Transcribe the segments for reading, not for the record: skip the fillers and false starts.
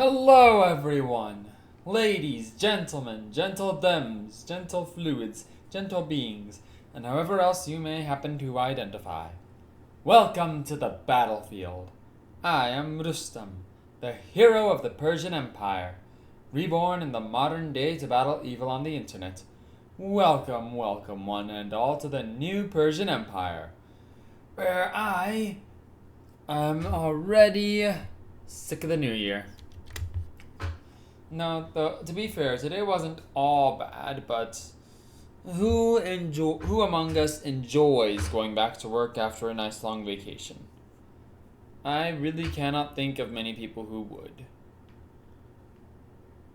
Hello, everyone! Ladies, gentlemen, gentle thems, gentle fluids, gentle beings, and however else you may happen to identify. Welcome to the battlefield. I am Rustam, the hero of the Persian Empire, reborn in the modern day to battle evil on the internet. Welcome, welcome, one and all, to the new Persian Empire, where I am already sick of the new year. No, to be fair, today wasn't all bad, but who among us enjoys going back to work after a nice long vacation? I really cannot think of many people who would.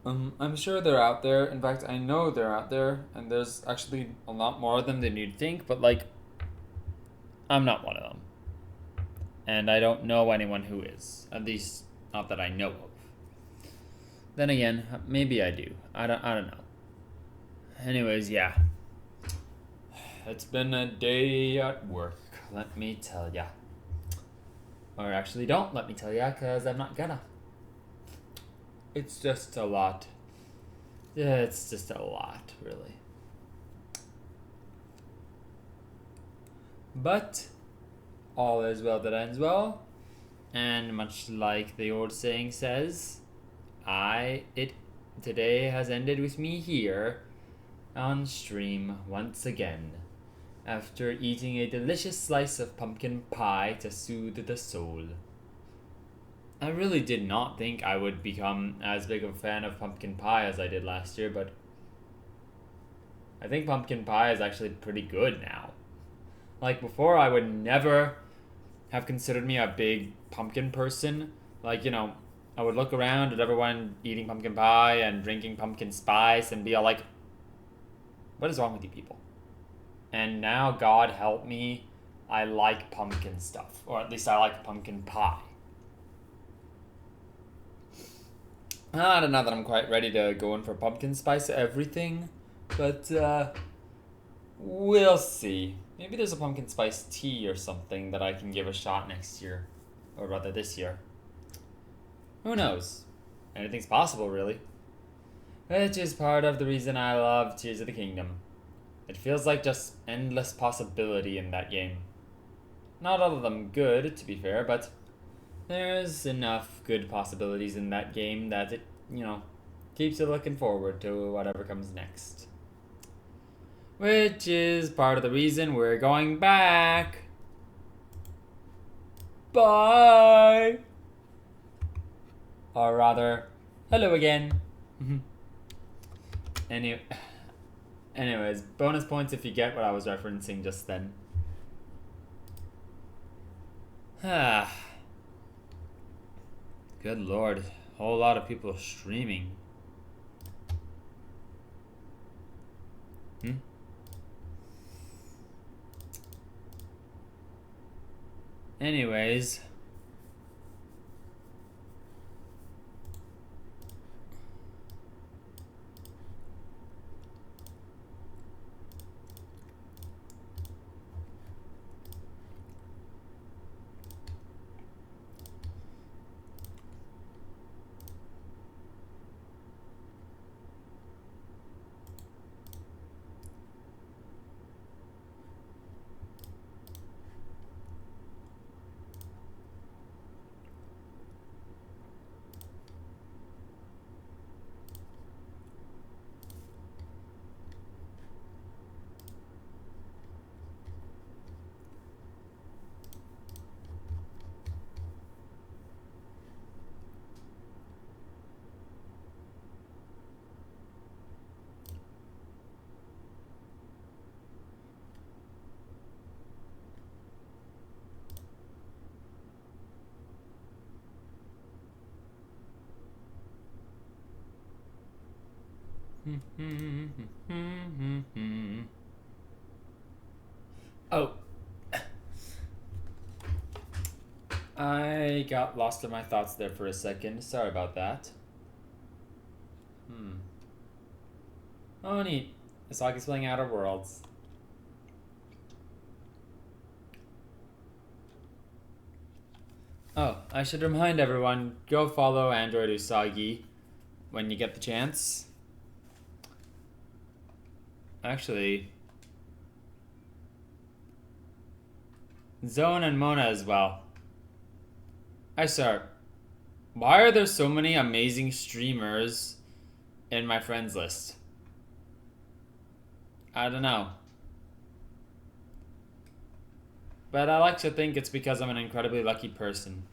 I'm sure they're out there. In fact, I know they're out there, and there's actually a lot more of them than you'd think, but I'm not one of them. And I don't know anyone who is. At least, not that I know of. Then again, maybe I do. I don't know. Anyways, yeah. It's been a day at work, let me tell ya. Or actually, don't let me tell ya, because I'm not gonna. It's just a lot. Yeah, it's just a lot, really. But all is well that ends well. And much like the old saying says, today has ended with me here on stream once again, after eating a delicious slice of pumpkin pie to soothe the soul. I really did not think I would become as big of a fan of pumpkin pie as I did last year, but I think pumpkin pie is actually pretty good now. Like before, I would never have considered me a big pumpkin person. I would look around at everyone eating pumpkin pie and drinking pumpkin spice and be all like, what is wrong with you people? And now, God help me, I like pumpkin stuff. Or at least I like pumpkin pie. I don't know that I'm quite ready to go in for pumpkin spice everything. But, we'll see. Maybe there's a pumpkin spice tea or something that I can give a shot next year. Or rather this year. Who knows? Anything's possible, really. Which is part of the reason I love Tears of the Kingdom. It feels like just endless possibility in that game. Not all of them good, to be fair, but there's enough good possibilities in that game that it, keeps you looking forward to whatever comes next. Which is part of the reason we're going back. Bye! Or rather, hello again. Anyways, bonus points if you get what I was referencing just then. Good lord, whole lot of people streaming. Anyways. Oh. I got lost in my thoughts there for a second. Sorry about that. Oh, neat. Isagi's playing Outer Worlds. Oh, I should remind everyone, go follow Android Usagi when you get the chance. Actually, Zone and Mona as well. I start. Why are there so many amazing streamers in my friends list? I don't know. But I like to think it's because I'm an incredibly lucky person.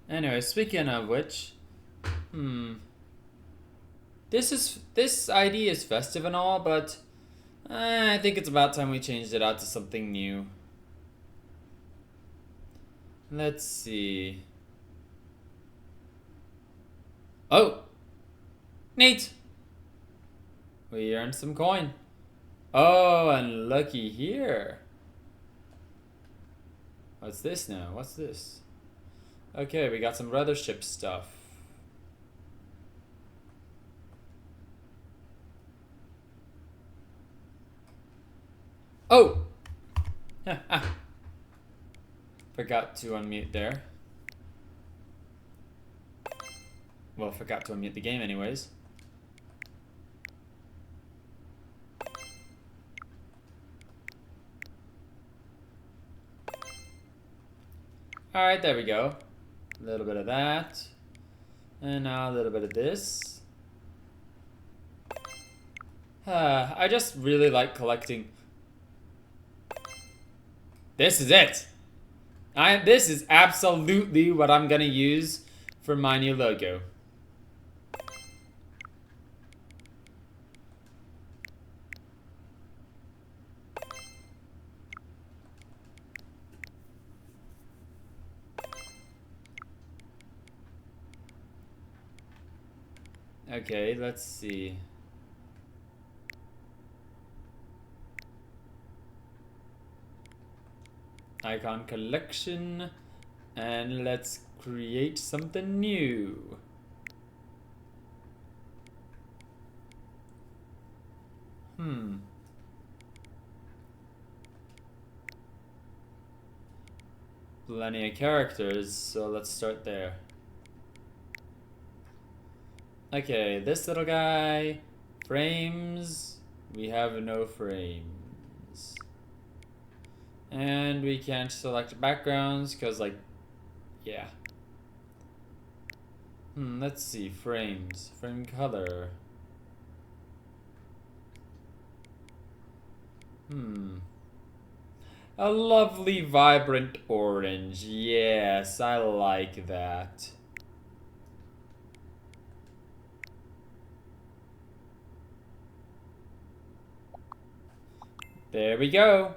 Anyway, speaking of which, this ID is festive and all, but I think it's about time we changed it out to something new. Let's see. Oh! Neat! We earned some coin. Oh, and looky here. What's this now? What's this? Okay, we got some brothership stuff. Oh! Forgot to unmute there. Well, forgot to unmute the game anyways. Alright, there we go. A little bit of that. And now a little bit of this. I just really like collecting. This is it! This is absolutely what I'm gonna use for my new logo. Okay, let's see. Icon collection, and let's create something new. Plenty of characters, so let's start there. Okay, this little guy, frames, we have no frames. And we can't select backgrounds because, like, yeah. Let's see, frames, frame color. A lovely vibrant orange, yes, I like that. There we go.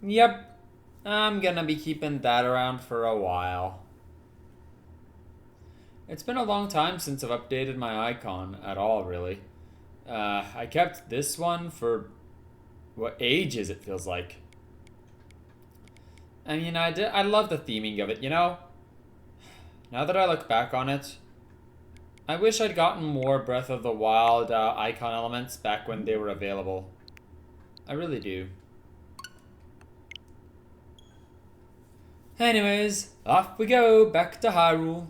Yep, I'm gonna be keeping that around for a while. It's been a long time since I've updated my icon at all, really. I kept this one for what ages it feels like. I mean, I love the theming of it, you know? Now that I look back on it, I wish I'd gotten more Breath of the Wild icon elements back when they were available. I really do. Anyways, off we go, back to Hyrule.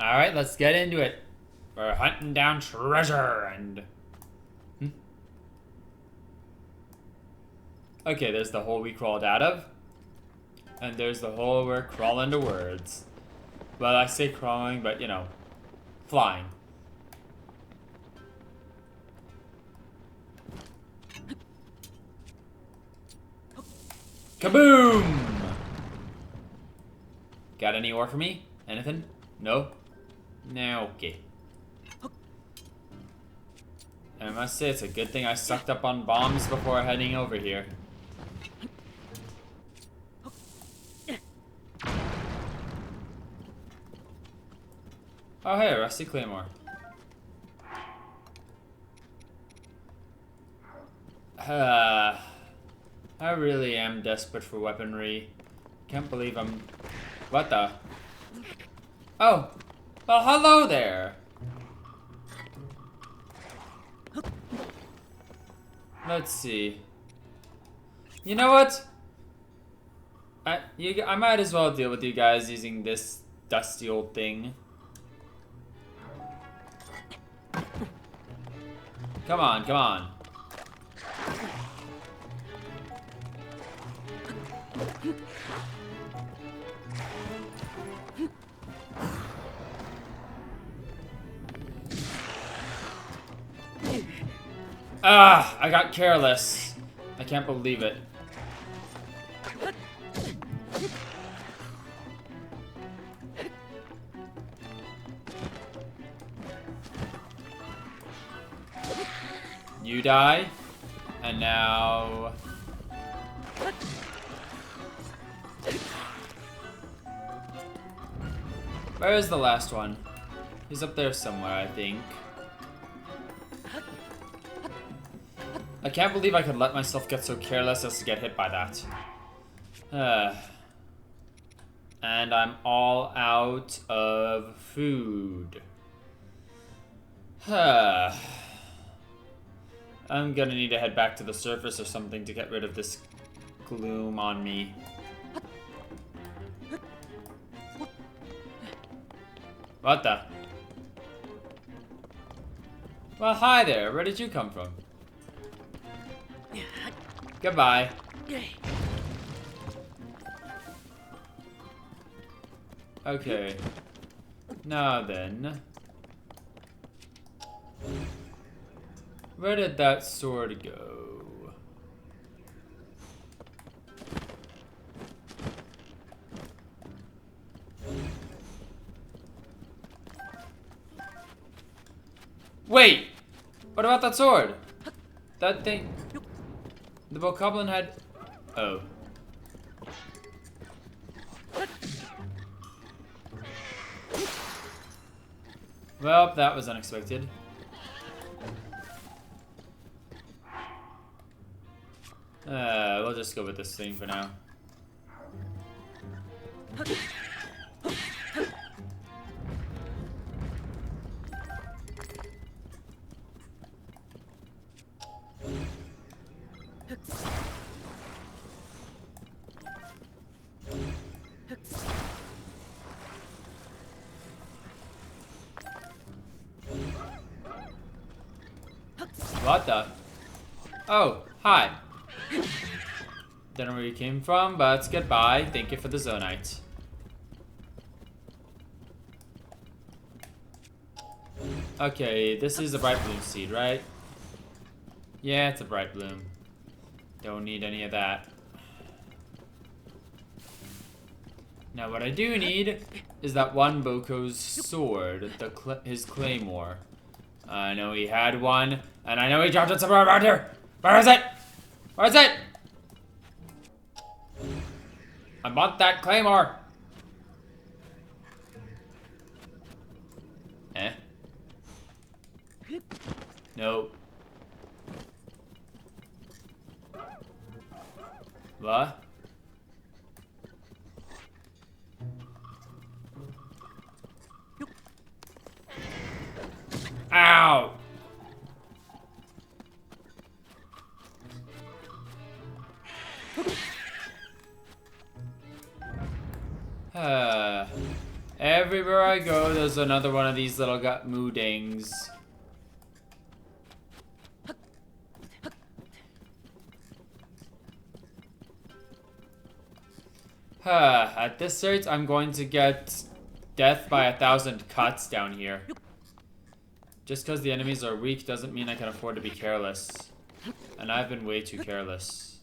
Alright, let's get into it. We're hunting down treasure and... Okay, there's the hole we crawled out of. And there's the hole we're crawling towards. Well, I say crawling, but you know, flying. Kaboom! Got any ore for me? Anything? No? No, okay. I must say it's a good thing I sucked up on bombs before heading over here. Oh, hey, a rusty claymore. I really am desperate for weaponry. Can't believe I'm... What the? Oh! Well, hello there! Let's see. You know what? I might as well deal with you guys using this dusty old thing. Come on, come on. Ah, I got careless. I can't believe it. You die, and now... Where is the last one? He's up there somewhere, I think. I can't believe I could let myself get so careless as to get hit by that. And I'm all out of food. I'm gonna need to head back to the surface or something to get rid of this gloom on me. What the? Well, hi there. Where did you come from? Goodbye. Okay. Now then. Where did that sword go? Wait! What about that sword? That thing... The bokoblin had... Oh. Well, that was unexpected. We'll just go with this thing for now. What the? Oh, hi. Don't know where you came from, but goodbye. Thank you for the zonite. Okay, this is a bright bloom seed, right? Yeah, it's a bright bloom. Don't need any of that. Now what I do need is that one Boko's sword, his claymore. I know he had one, and I know he dropped it somewhere around here. Where is it? Where is it? I want that claymore. Eh? No. What? Ow! Everywhere I go, there's another one of these little moodings. At this rate, I'm going to get death by 1,000 cuts down here. Just because the enemies are weak doesn't mean I can afford to be careless. And I've been way too careless.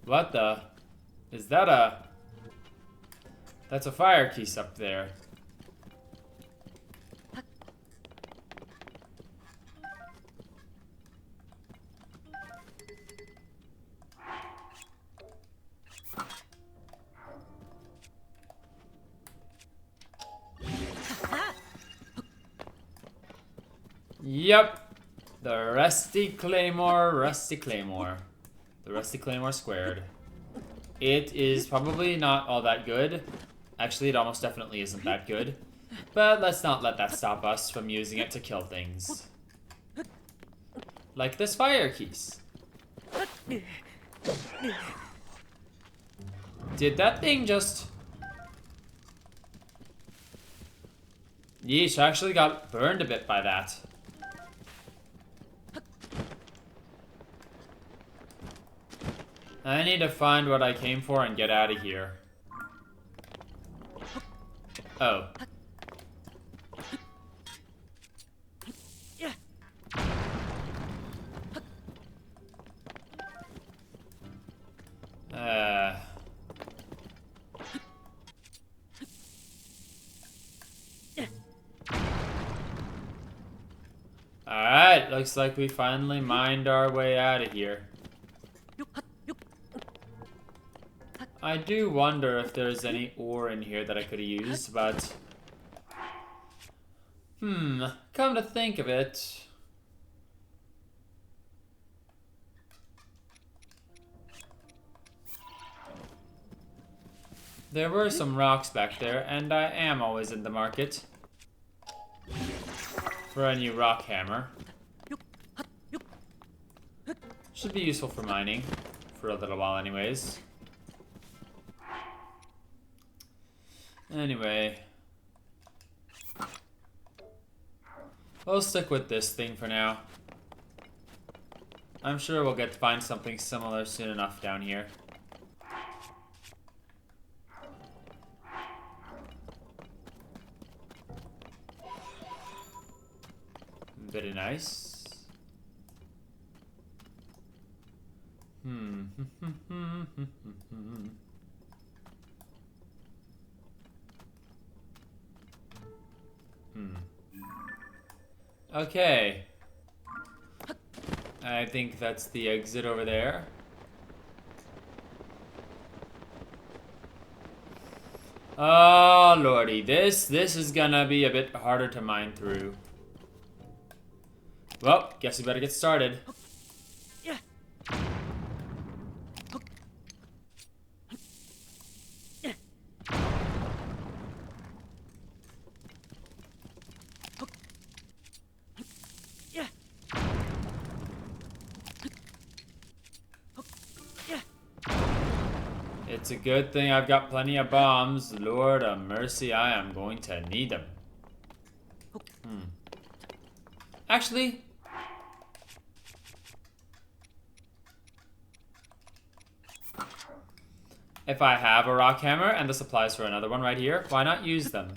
What the? Is that a... That's a fire piece up there. Yep. The Rusty Claymore, Rusty Claymore. The Rusty Claymore squared. It is probably not all that good. Actually, it almost definitely isn't that good. But let's not let that stop us from using it to kill things. Like this fire keys. Did that thing just... Yeesh, I actually got burned a bit by that. I need to find what I came for and get out of here. Oh. Alright, looks like we finally mined our way out of here. I do wonder if there's any ore in here that I could have used, but... come to think of it... There were some rocks back there, and I am always in the market for a new rock hammer. Should be useful for mining, for a little while anyways. Anyway. We'll stick with this thing for now. I'm sure we'll get to find something similar soon enough down here. Very nice. Okay. I think that's the exit over there. Oh lordy, this is gonna be a bit harder to mine through. Well, guess we better get started. It's a good thing I've got plenty of bombs. Lord of mercy, I am going to need them. Actually... if I have a rock hammer and the supplies for another one right here, why not use them?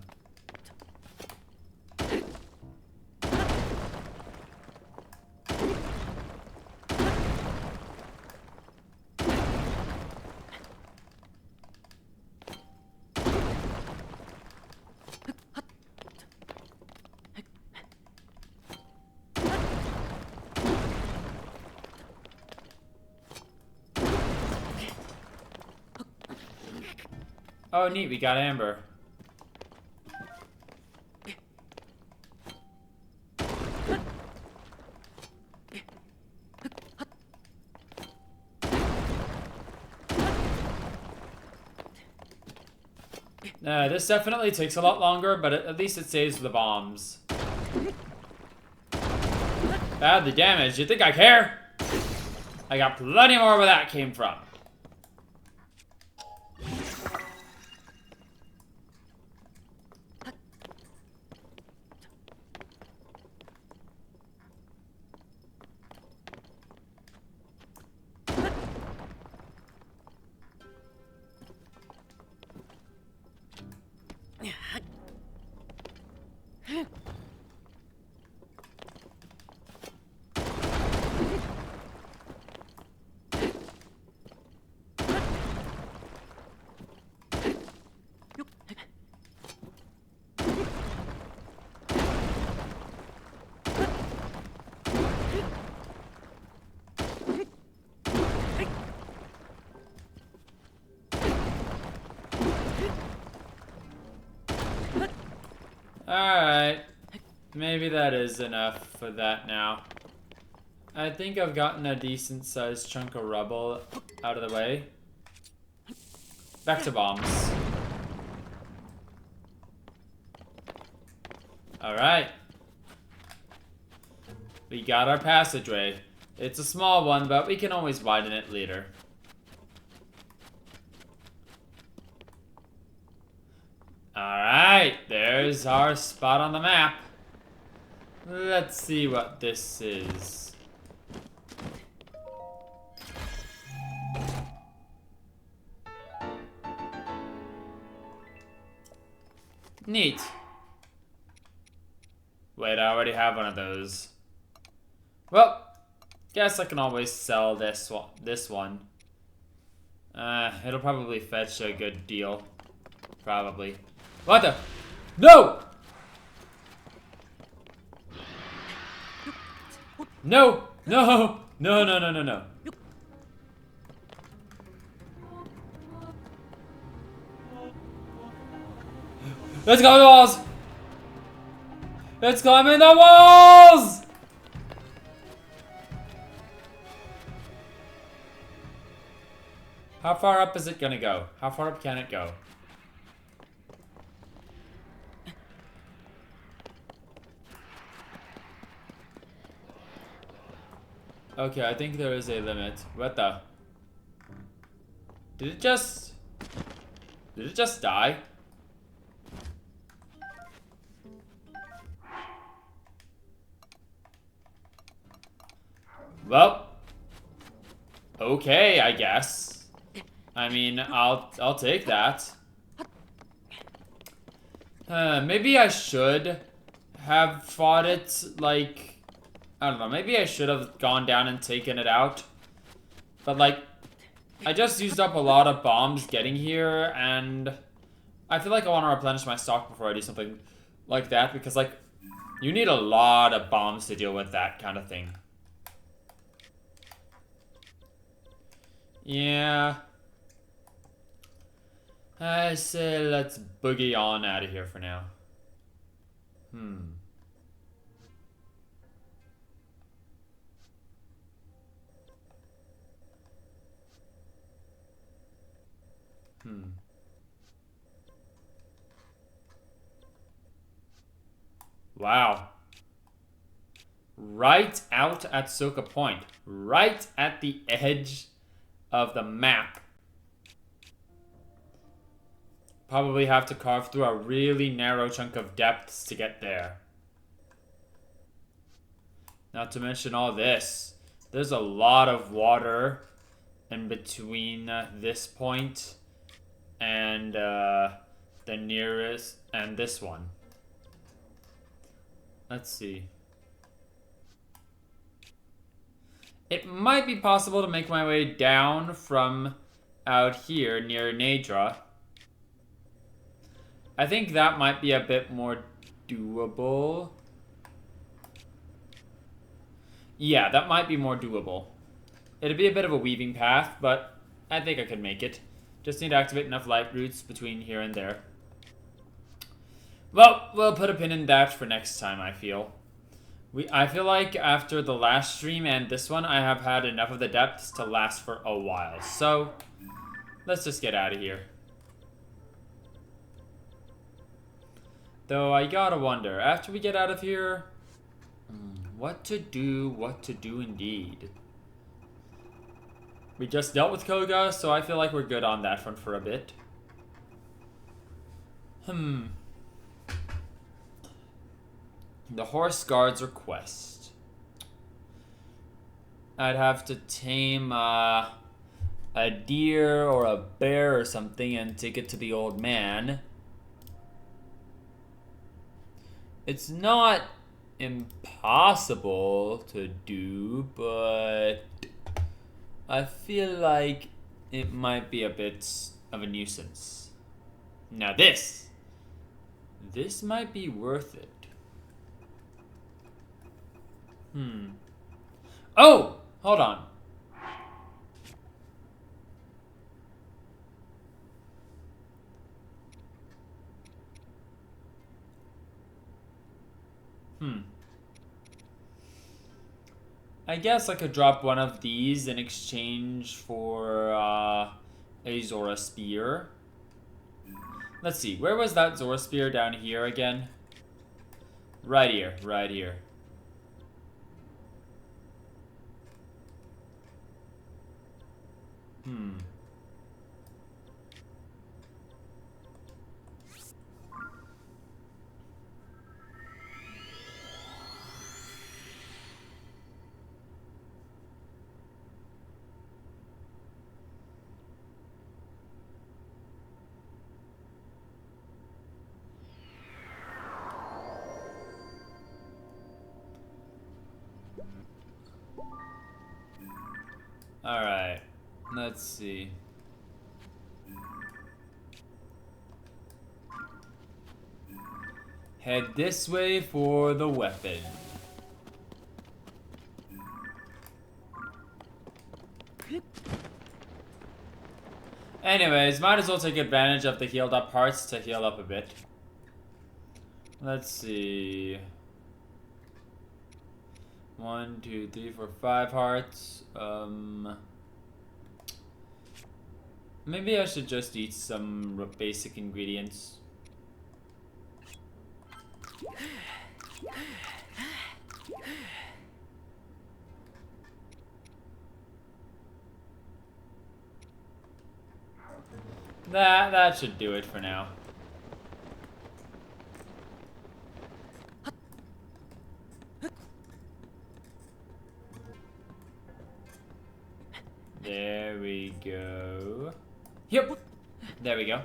Oh, neat, we got amber. This definitely takes a lot longer, but at least it saves the bombs. Badly damaged, you think I care? I got plenty more where that came from. Alright. maybe that is enough for that now. I think I've gotten a decent sized chunk of rubble out of the way. Back to bombs. Alright. We got our passageway. It's a small one, but we can always widen it later. Alright, there's our spot on the map. Let's see what this is. Neat. Wait, I already have one of those. Well, guess I can always sell this one. It'll probably fetch a good deal. Probably. What the? No! No! No! No, no, no, no, no. Let's climb the walls! Let's climb in the walls! How far up is it gonna go? How far up can it go? Okay, I think there is a limit. What the? Did it just die? Well, okay, I guess. I mean, I'll take that. Maybe I should have fought it, like, I don't know, maybe I should have gone down and taken it out. But, like, I just used up a lot of bombs getting here, and I feel like I want to replenish my stock before I do something like that, because, like, you need a lot of bombs to deal with that kind of thing. Yeah. I say let's boogie on out of here for now. Wow. Right out at Soka Point. Right at the edge of the map. Probably have to carve through a really narrow chunk of depths to get there. Not to mention all this. There's a lot of water in between this point and the nearest and this one. Let's see. It might be possible to make my way down from out here near Nadra. I think that might be a bit more doable. Yeah, that might be more doable. It'd be a bit of a weaving path, but I think I could make it. Just need to activate enough light roots between here and there. Well, we'll put a pin in that for next time, I feel. I feel like after the last stream and this one, I have had enough of the depths to last for a while. So, let's just get out of here. Though I gotta wonder, after we get out of here, what to do indeed. We just dealt with Koga, so I feel like we're good on that front for a bit. The horse guard's request. I'd have to tame a deer or a bear or something and take it to the old man. It's not impossible to do, but I feel like it might be a bit of a nuisance. Now this might be worth it. Oh, hold on. Hmm. I guess I could drop one of these in exchange for a Zora Spear. Let's see, where was that Zora Spear down here again? Right here, right here. Hmm. Alright, let's see. Head this way for the weapon. Anyways, might as well take advantage of the healed up parts to heal up a bit. Let's see. 1, 2, 3, 4, 5 hearts. Maybe I should just eat some basic ingredients. That should do it for now. There we go. Yep. There we go.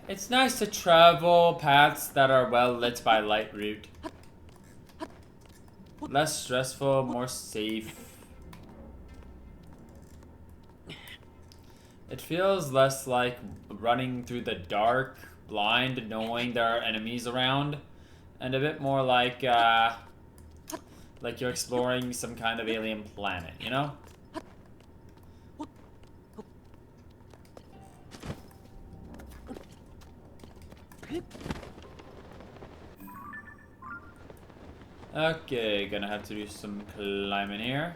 It's nice to travel paths that are well lit by light route. Less stressful, more safe. It feels less like running through the dark, blind, knowing there are enemies around, and a bit more like you're exploring some kind of alien planet, you know? Okay, gonna have to do some climbing here.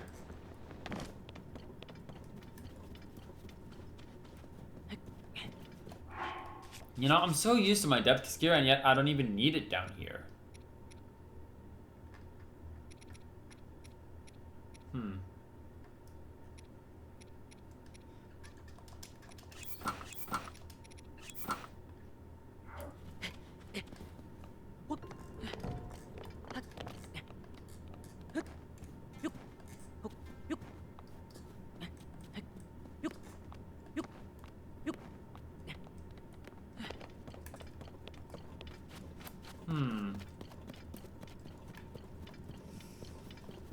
You know, I'm so used to my depth gear, and yet I don't even need it down here. Hmm.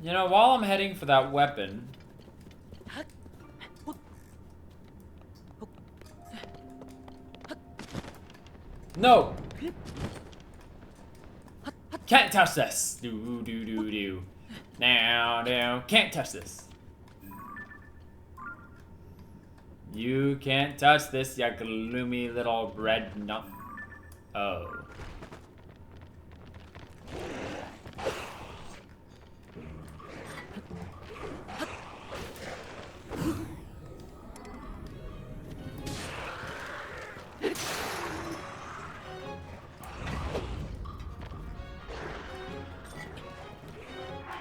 You know, while I'm heading for that weapon... No! Can't touch this! Do. Now. Can't touch this. You can't touch this, you gloomy little red nut. Oh.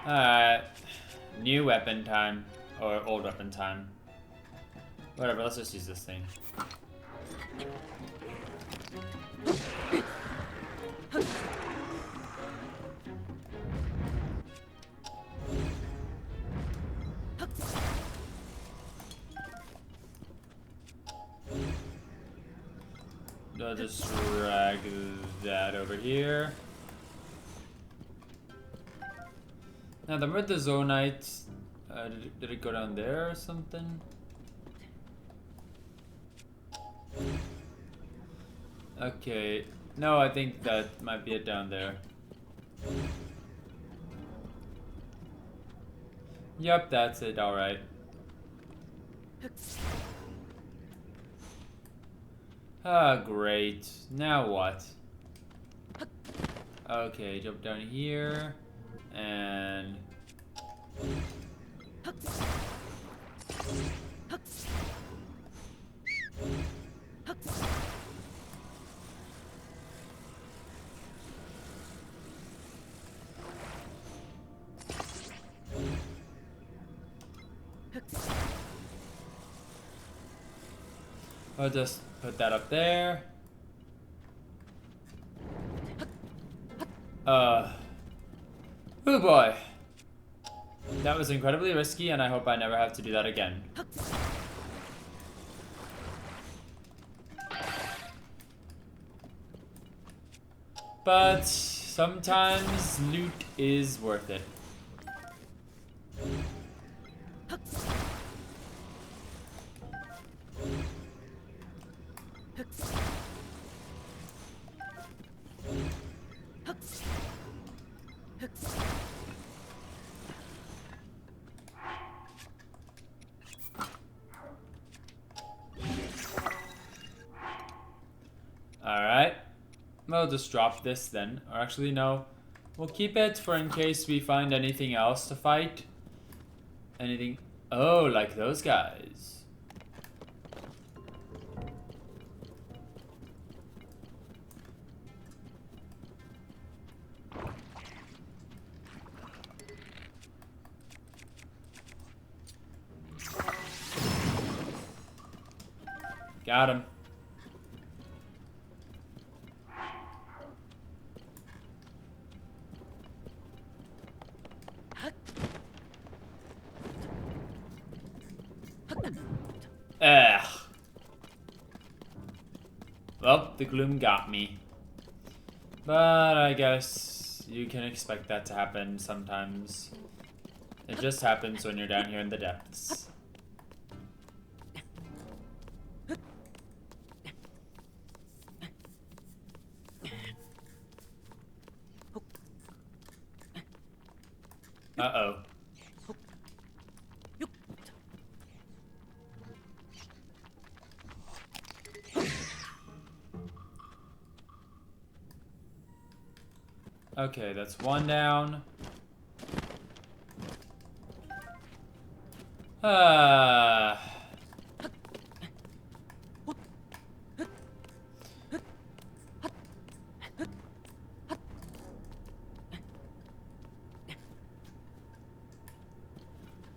Alright. New weapon time. Or old weapon time. Whatever, let's just use this thing. I'll just drag that over here. Now, the with the Zonite, did it go down there or something? Okay. No, I think that might be it down there. Yep, that's it, alright. Ah, great. Now what? Okay, jump down here. And... I'll just put that up there. Oh boy. That was incredibly risky, and I hope I never have to do that again. But sometimes loot is worth it. Alright. We'll just drop this then. Or actually, no. We'll keep it for in case we find anything else to fight. Anything... Oh, like those guys. Got him. Ugh. Well, the gloom got me. But I guess you can expect that to happen sometimes. It just happens when you're down here in the depths. Uh-oh. Okay, that's one down.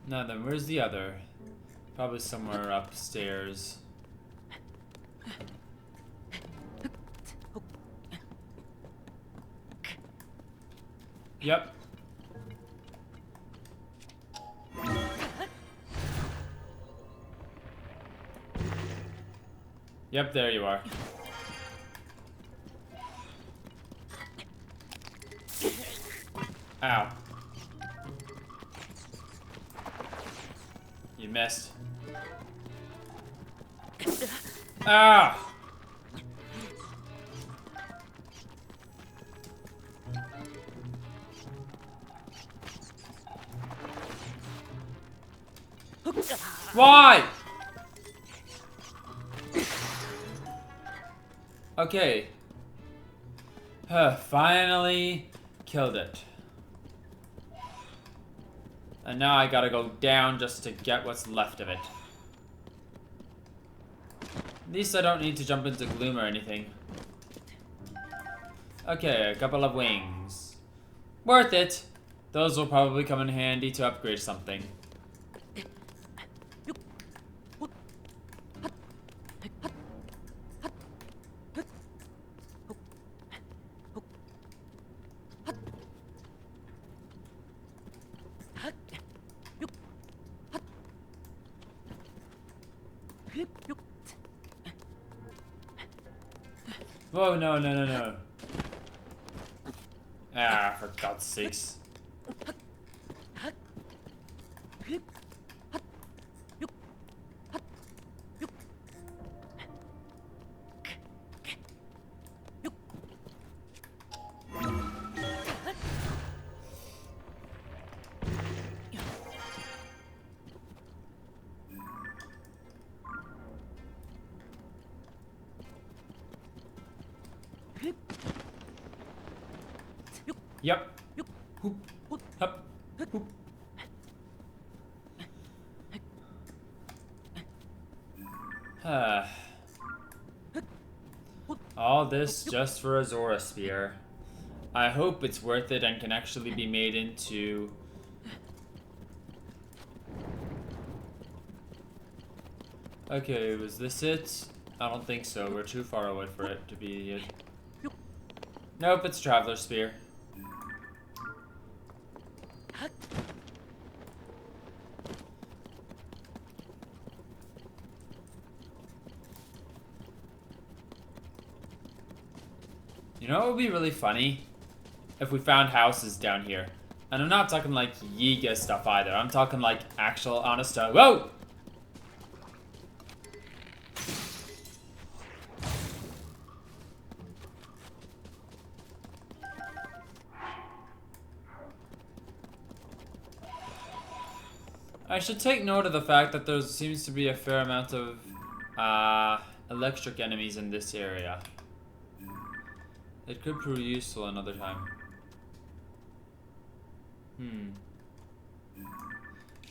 Now then, where's the other? Probably somewhere upstairs. Yep. Yep, there you are. Ow. You missed. Ah! Why? Okay. Finally killed it. And now I gotta go down just to get what's left of it. At least I don't need to jump into gloom or anything. Okay, a couple of wings. Worth it. Those will probably come in handy to upgrade something. Whoa, no, no, no, no. Ah, for God's sakes. Yep. Hoop. Hup. Hoop. All this just for a Zora Spear. I hope it's worth it and can actually be made into... Okay, was this it? I don't think so. We're too far away for it to be it. Nope, it's Traveler Spear. You know what would be really funny? If we found houses down here. And I'm not talking like Yiga stuff either. I'm talking like actual honest to— Whoa! I should take note of the fact that there seems to be a fair amount of electric enemies in this area. It could prove useful another time.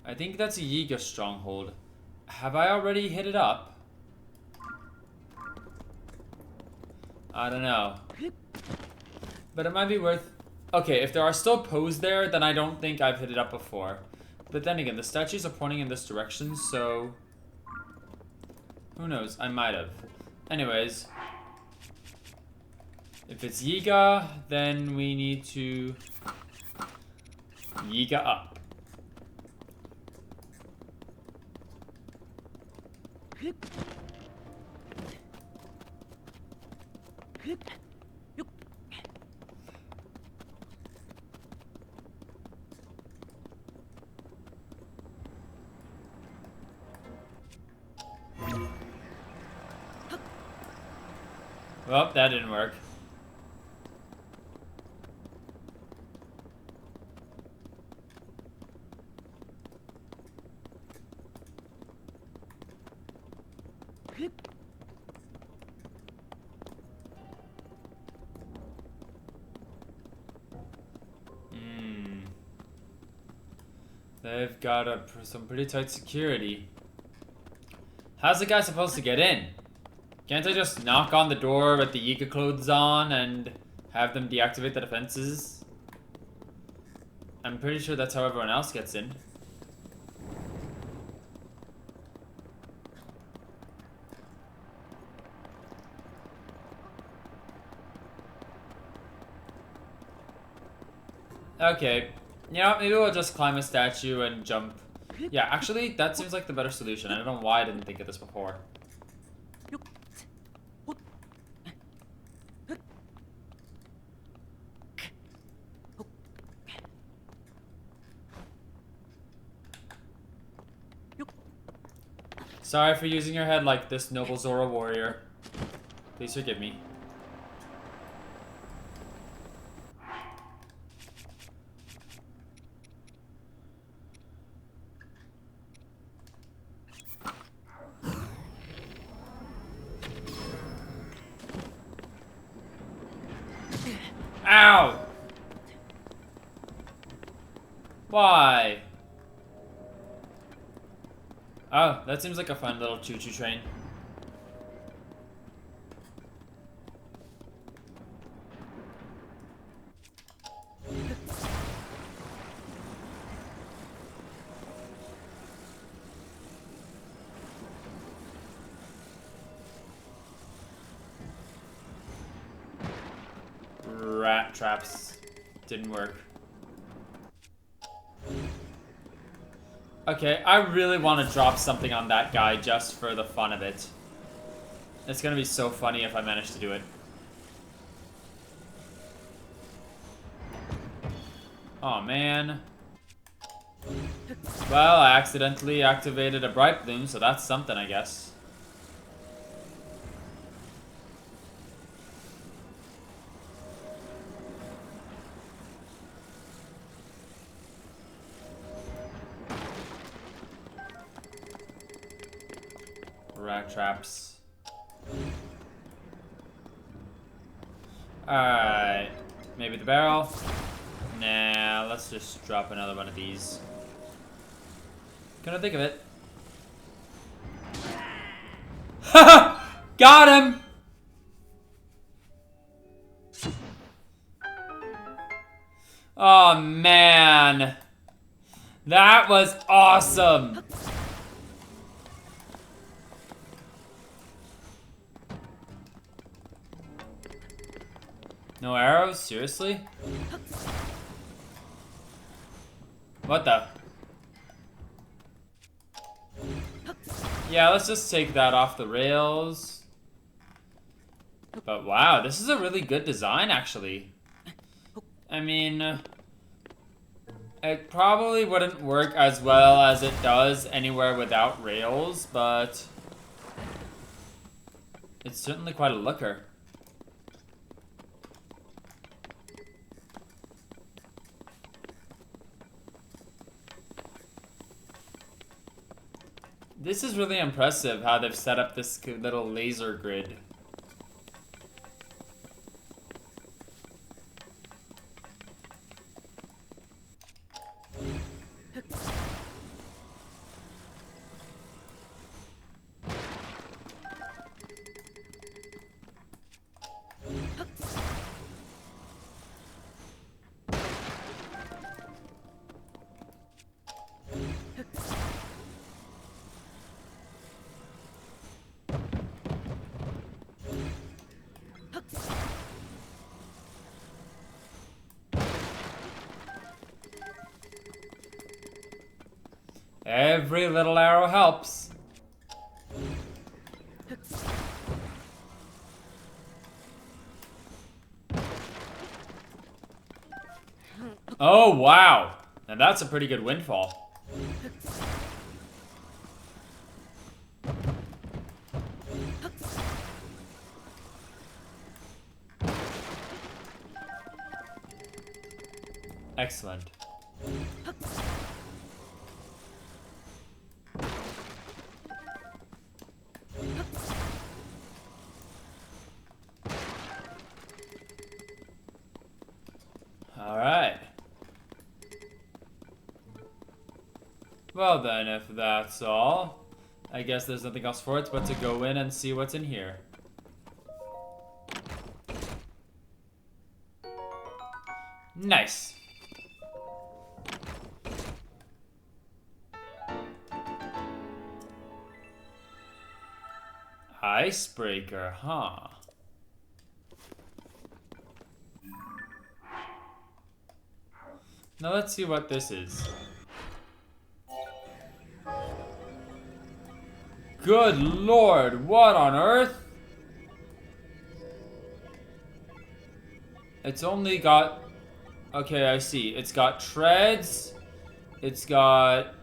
I think that's a Yiga stronghold. Have I already hit it up? I don't know. But it might be worth... Okay, if there are still Poes there, then I don't think I've hit it up before. But then again, the statues are pointing in this direction, so... Who knows? I might have. Anyways. If it's Yiga, then we need to... Yiga up. Well, that didn't work. They've got some pretty tight security. How's the guy supposed to get in? Can't I just knock on the door with the Yiga clothes on and have them deactivate the defenses? I'm pretty sure that's how everyone else gets in. Okay. Yeah, maybe we'll just climb a statue and jump. Yeah, actually, that seems like the better solution. I don't know why I didn't think of this before. Sorry for using your head like this, noble Zora warrior. Please forgive me. Ow! Why? Oh, that seems like a fun little choo-choo train. Rat traps. Didn't work. Okay, I really want to drop something on that guy just for the fun of it. It's gonna be so funny if I manage to do it. Oh man. Well, I accidentally activated a bright bloom, so that's something, I guess. Rat traps. Alright. Maybe the barrel. let's just drop another one of these. Couldn't think of it. Got him! Oh, man. That was awesome. No arrows? Seriously? What the? Yeah, let's just take that off the rails. But wow, this is a really good design, actually. I mean, it probably wouldn't work as well as it does anywhere without rails, but it's certainly quite a looker. This is really impressive how they've set up this little laser grid. Every little arrow helps. Oh, wow. Now that's a pretty good windfall. Excellent. Alright. Well then, if that's all, I guess there's nothing else for it but to go in and see what's in here. Nice. Icebreaker, huh? Now let's see what this is. Good lord, what on earth? It's only got... Okay, I see. It's got treads. It's got...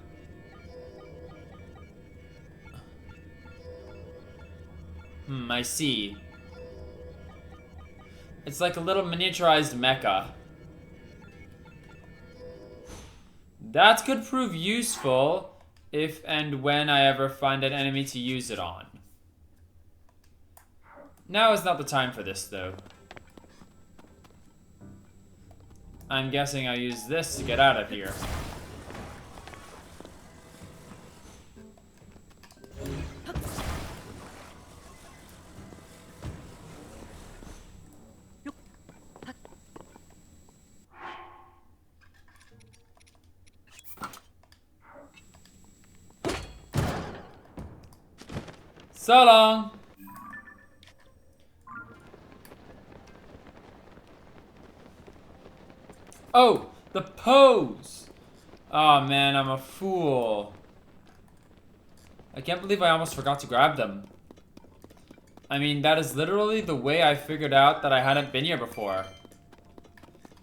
I see. It's like a little miniaturized mecha. That could prove useful if and when I ever find an enemy to use it on. Now is not the time for this, though. I'm guessing I'll use this to get out of here. So long! Oh, the pose! Oh man, I'm a fool. I can't believe I almost forgot to grab them. I mean, that is literally the way I figured out that I hadn't been here before.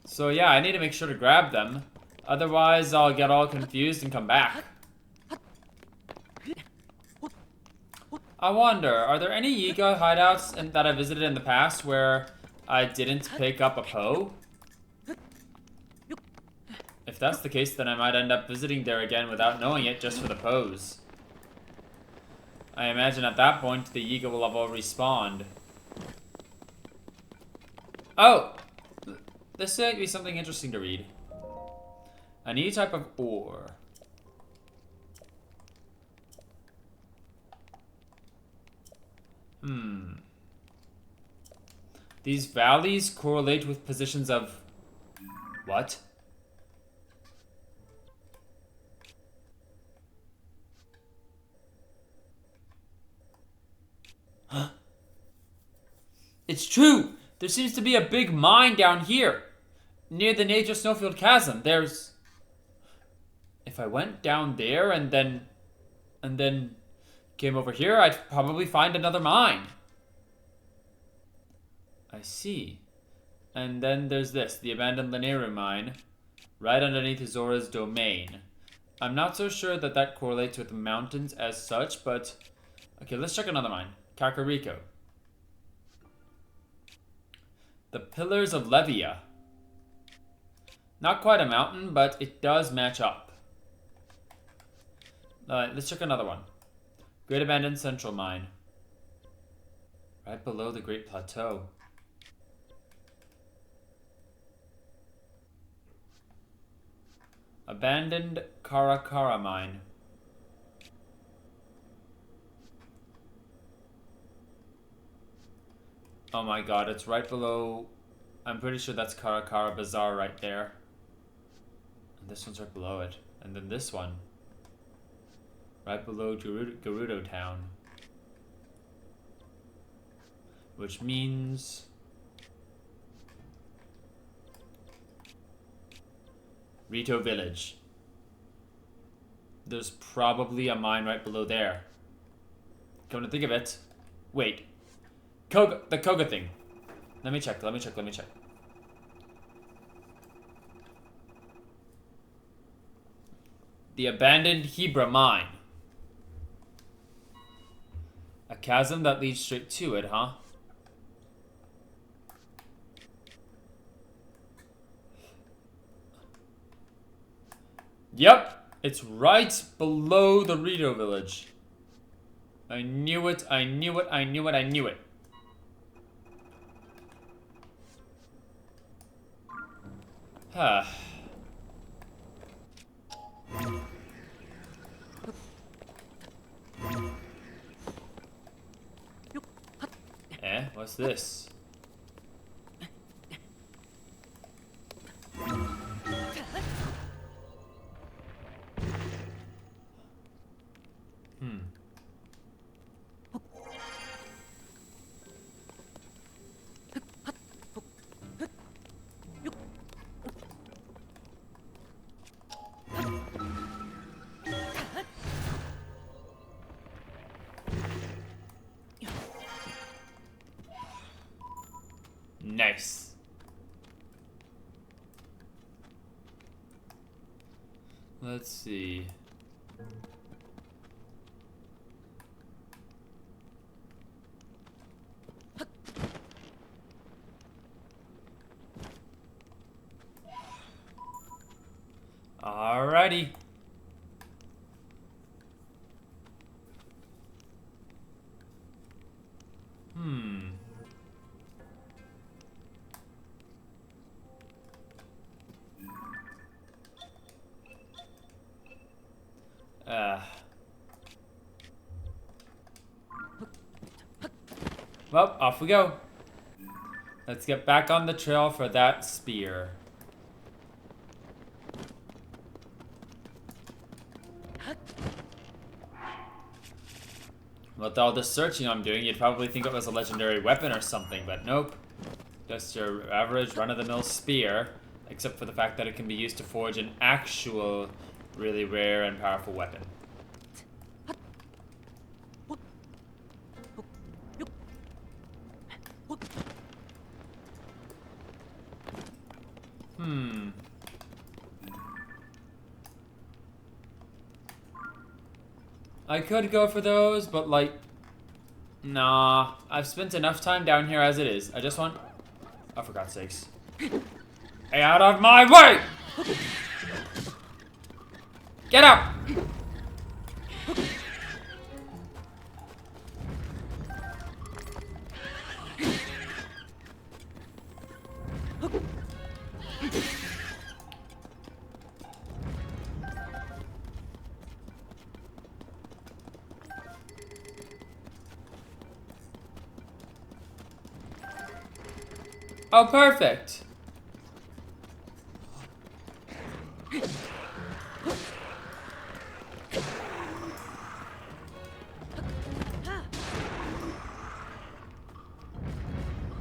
So yeah, I need to make sure to grab them. Otherwise, I'll get all confused and come back. I wonder, are there any Yiga hideouts that I visited in the past where I didn't pick up a Poe? If that's the case, then I might end up visiting there again without knowing it just for the pose. I imagine at that point, the Yiga will have all respawned. Oh! This might be something interesting to read. I need a type of ore. These valleys correlate with positions of... What? It's true! There seems to be a big mine down here. Near the Nature Snowfield Chasm. There's... If I went down there and then came over here, I'd probably find another mine. I see. And then there's this, the abandoned Linearu mine, right underneath Zora's domain. I'm not so sure that that correlates with the mountains as such, but... Okay, let's check another mine. Kakariko. The Pillars of Levia. Not quite a mountain, but it does match up. Let's check another one. Great Abandoned Central Mine. Right below the Great Plateau. Abandoned Karakara Mine. Oh my god, it's right below... I'm pretty sure that's Karakara Bazaar right there. And this one's right below it. And then this one. Right below Gerudo Town. Which means... Rito Village. There's probably a mine right below there. Come to think of it. Wait. The Koga thing. Let me check. The abandoned Hebra mine. A chasm that leads straight to it, huh? Yep, it's right below the Rito village. I knew it. Huh. What's this? Nice. Let's see. Alrighty. Well, off we go. Let's get back on the trail for that spear. With all this searching I'm doing, you'd probably think it was a legendary weapon or something, but nope. Just your average run-of-the-mill spear, except for the fact that it can be used to forge an actual, really rare and powerful weapon. I could go for those, but like... Nah, I've spent enough time down here as it is. I just want... Oh, for God's sakes. Hey, out of my way! Get up! Oh, perfect.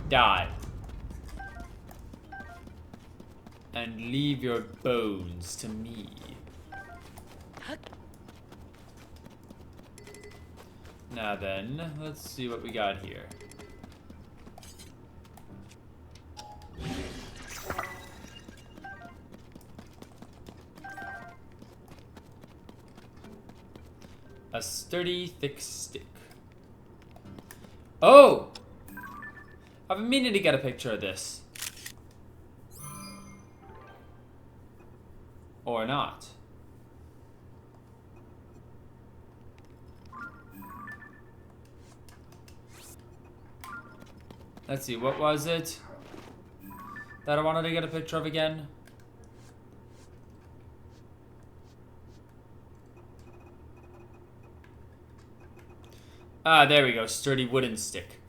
Die. And leave your bones to me. Now then, let's see what we got here. A sturdy, thick stick. Oh! I've been meaning to get a picture of this. Or not. Let's see, what was it that I wanted to get a picture of again? Ah, there we go. Sturdy wooden stick.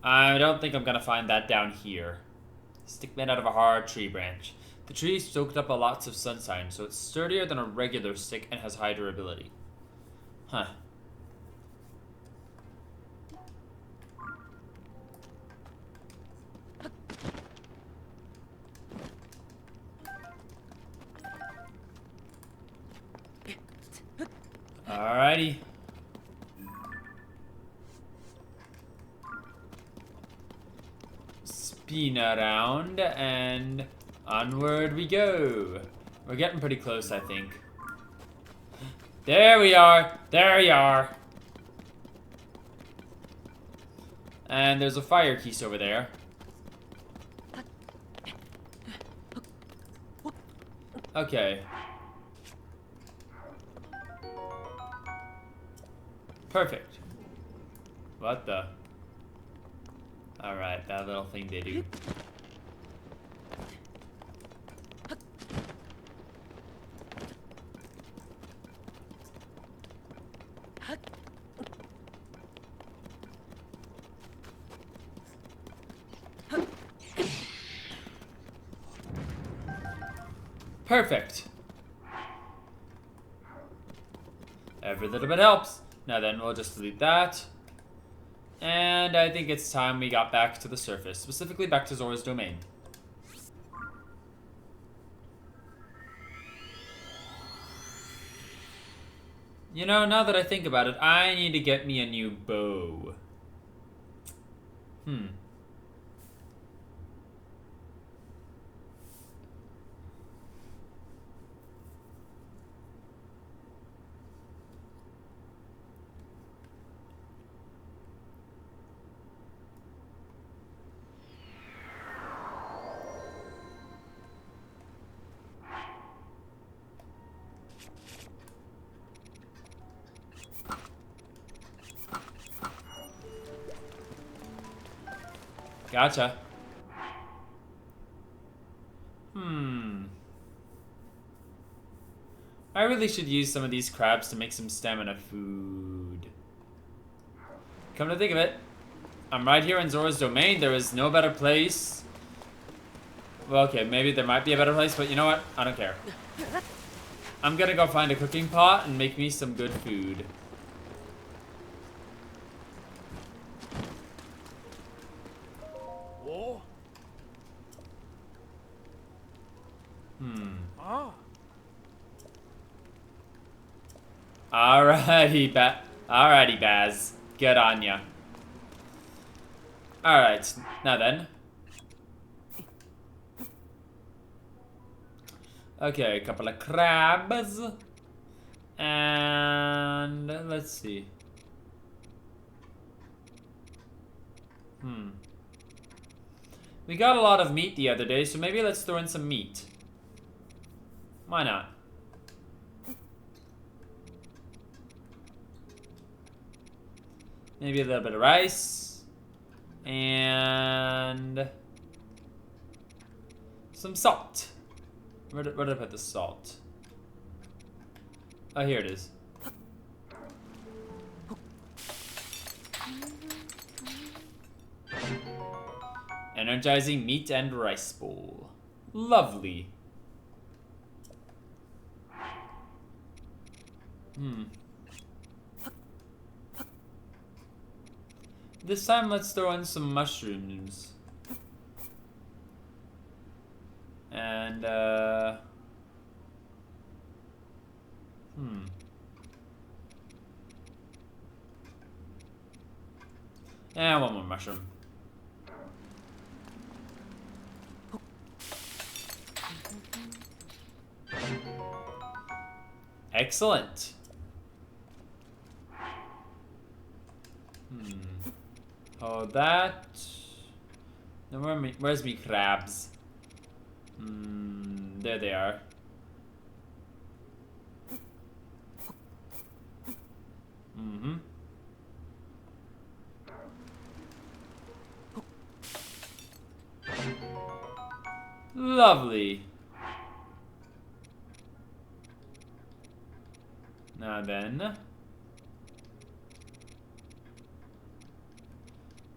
I don't think I'm gonna find that down here. Stick made out of a hard tree branch. The tree soaked up lots of sunshine, so it's sturdier than a regular stick and has high durability. Huh. Alrighty. Spin around and onward we go. We're getting pretty close, I think. There we are. There we are. And there's a fire piece over there. Okay. Perfect. What the? Alright, that little thing they do. Perfect. Every little bit helps. Now then, we'll just delete that. And I think it's time we got back to the surface. Specifically back to Zora's domain. You know, now that I think about it, I need to get me a new bow. Gotcha. I really should use some of these crabs to make some stamina food. Come to think of it, I'm right here in Zora's domain. There is no better place. Well, okay, maybe there might be a better place, but you know what? I don't care. I'm gonna go find a cooking pot and make me some good food. Alrighty, Baz. Good on ya. Alright, now then. Okay, a couple of crabs. And let's see. We got a lot of meat the other day, so maybe let's throw in some meat. Why not? Maybe a little bit of rice. And some salt. Where did I put the salt? Oh, here it is. Energizing meat and rice bowl. Lovely. This time let's throw in some mushrooms. And, And one more mushroom. Excellent. Oh, that. Now where's me crabs? There they are. Lovely. Now then.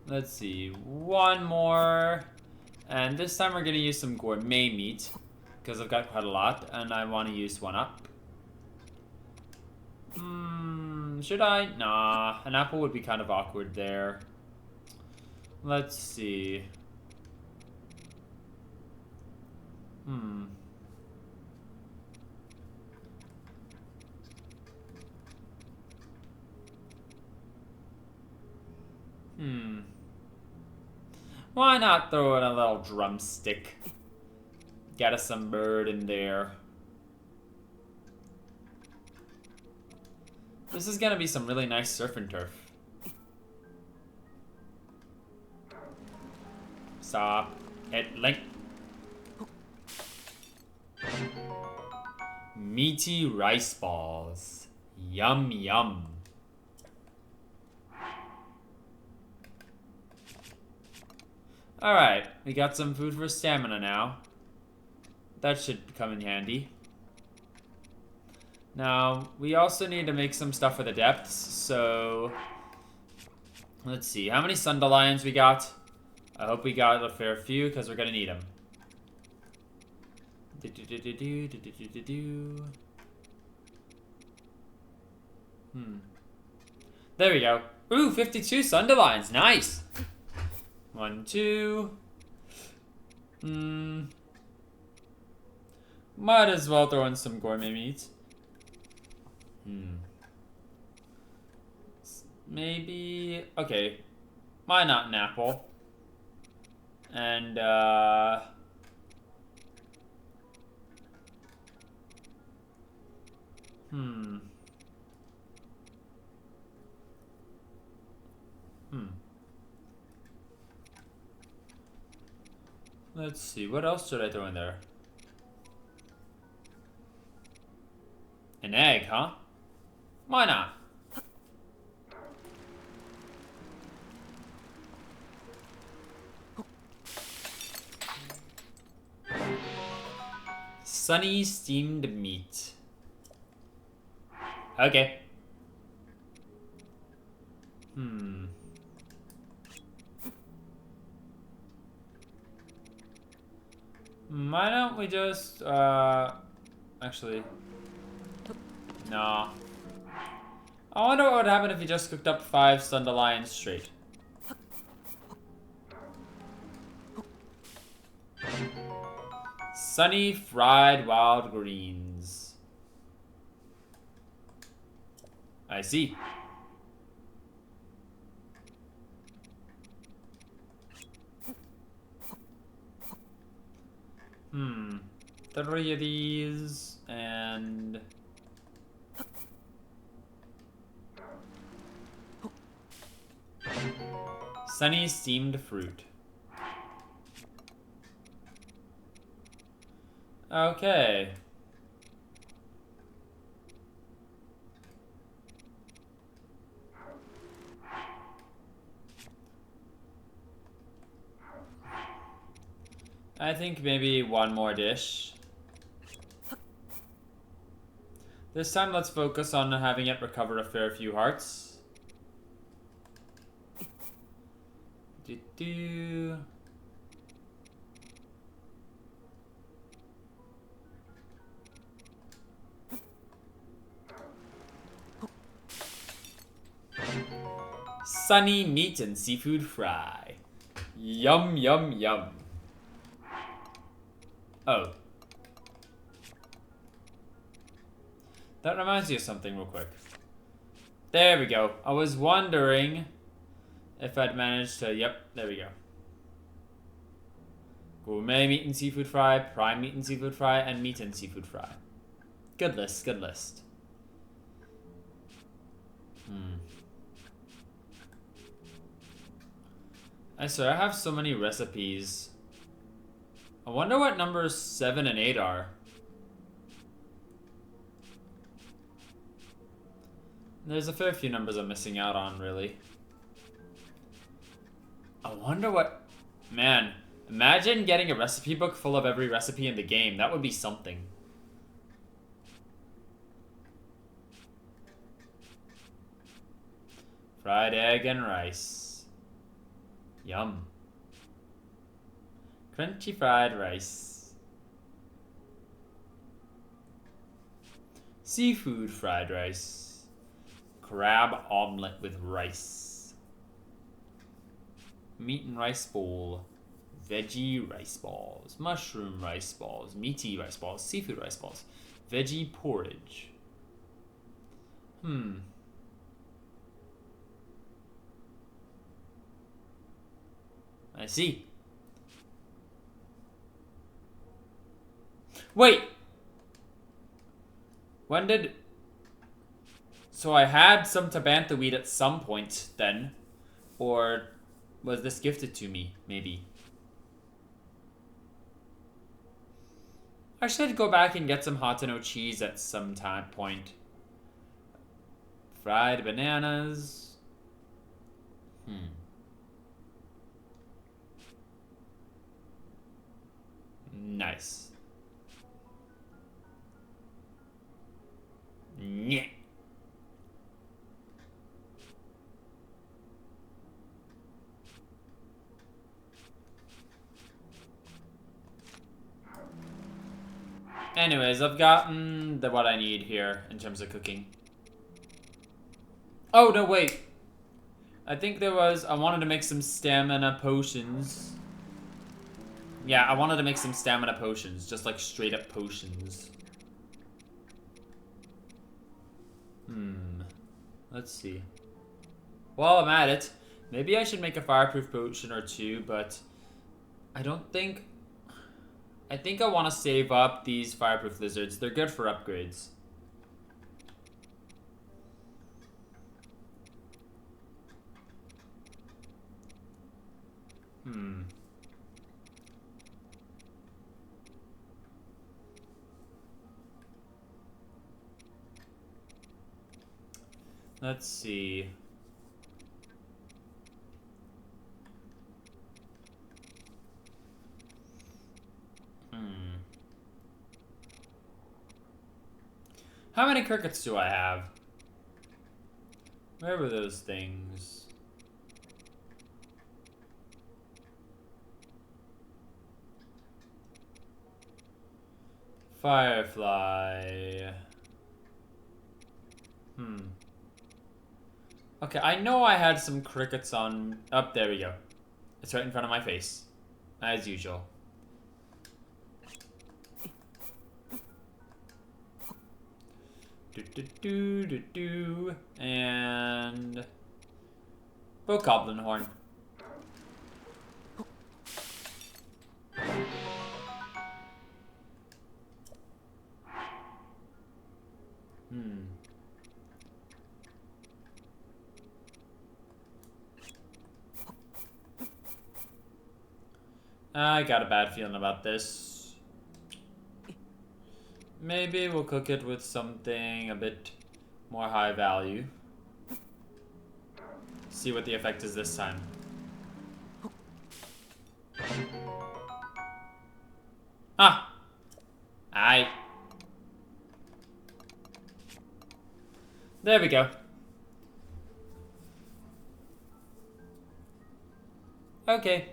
Let's see. One more. And this time we're going to use some gourmet meat. Because I've got quite a lot. And I want to use one up. Should I? Nah. An apple would be kind of awkward there. Let's see. Why not throw in a little drumstick? Get us some bird in there. This is gonna be some really nice surf and turf. Stop. Hit link. Meaty rice balls. Yum yum. Alright, we got some food for stamina now. That should come in handy. Now, we also need to make some stuff for the depths, so... Let's see, how many Sundelions we got? I hope we got a fair few, because we're gonna need them. There we go. Ooh, 52 Sundelions, nice! 1, 2. Might as well throw in some gourmet meat. Maybe... Okay. Why not an apple? And, Let's see, what else should I throw in there? An egg, huh? Why not? Sunny steamed meat. Okay. Why don't we just, actually... No. I wonder what would happen if you just cooked up 5 Sundelions straight. Sunny fried wild greens. I see. Three of these, and... Sunny steamed fruit. Okay. I think maybe one more dish. This time let's focus on having it recover a fair few hearts. sunny meat and seafood fry. Yum, yum, yum. Oh. That reminds me of something real quick. There we go. I was wondering if I'd managed to... Yep, there we go. Gourmet meat and seafood fry, prime meat and seafood fry, and meat and seafood fry. Good list, good list. I swear I have so many recipes. I wonder what numbers 7 and 8 are. There's a fair few numbers I'm missing out on, really. I wonder what... Man, imagine getting a recipe book full of every recipe in the game. That would be something. Fried egg and rice. Yum. Crunchy fried rice. Seafood fried rice. Crab omelet with rice. Meat and rice bowl. Veggie rice balls. Mushroom rice balls. Meaty rice balls. Seafood rice balls. Veggie porridge. I see. Wait! When did... So I had some tabantha weed at some point then. Or was this gifted to me, maybe? I should go back and get some Hatano cheese at some point. Fried bananas. Nice. Nyeh. Anyways, I've gotten what I need here in terms of cooking. Oh, no, wait. I think there was... I wanted to make some stamina potions. Yeah, I wanted to make some stamina potions. Just like straight up potions. Let's see. While I'm at it, maybe I should make a fireproof potion or two, but I don't think... I think I want to save up these fireproof lizards. They're good for upgrades. Let's see. How many crickets do I have? Where were those things? Firefly. Okay, I know I had some crickets on... Oh, there we go. It's right in front of my face. As usual. And... Bokoblin horn. I got a bad feeling about this. Maybe we'll cook it with something a bit more high value. See what the effect is this time. Ah! There we go. Okay.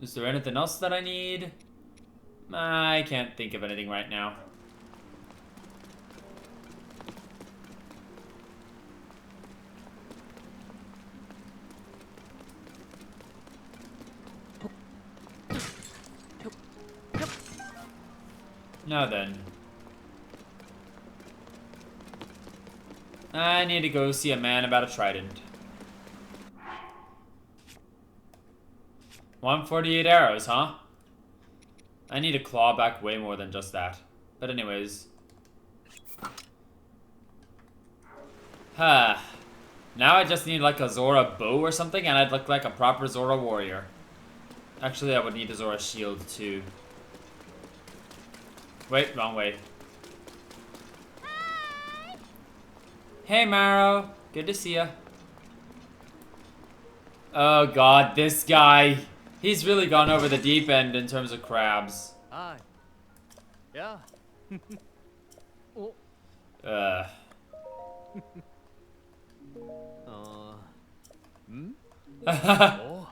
Is there anything else that I need? I can't think of anything right now. Now then. I need to go see a man about a trident. 148 arrows, huh? I need to claw back way more than just that. But anyways. Now I just need like a Zora bow or something and I'd look like a proper Zora warrior. Actually, I would need a Zora shield too. Wait, wrong way. Hey, Maro. Good to see ya. Oh god, this guy. He's really gone over the deep end in terms of crabs. Hi. Yeah. Uh. Hmm? Oh.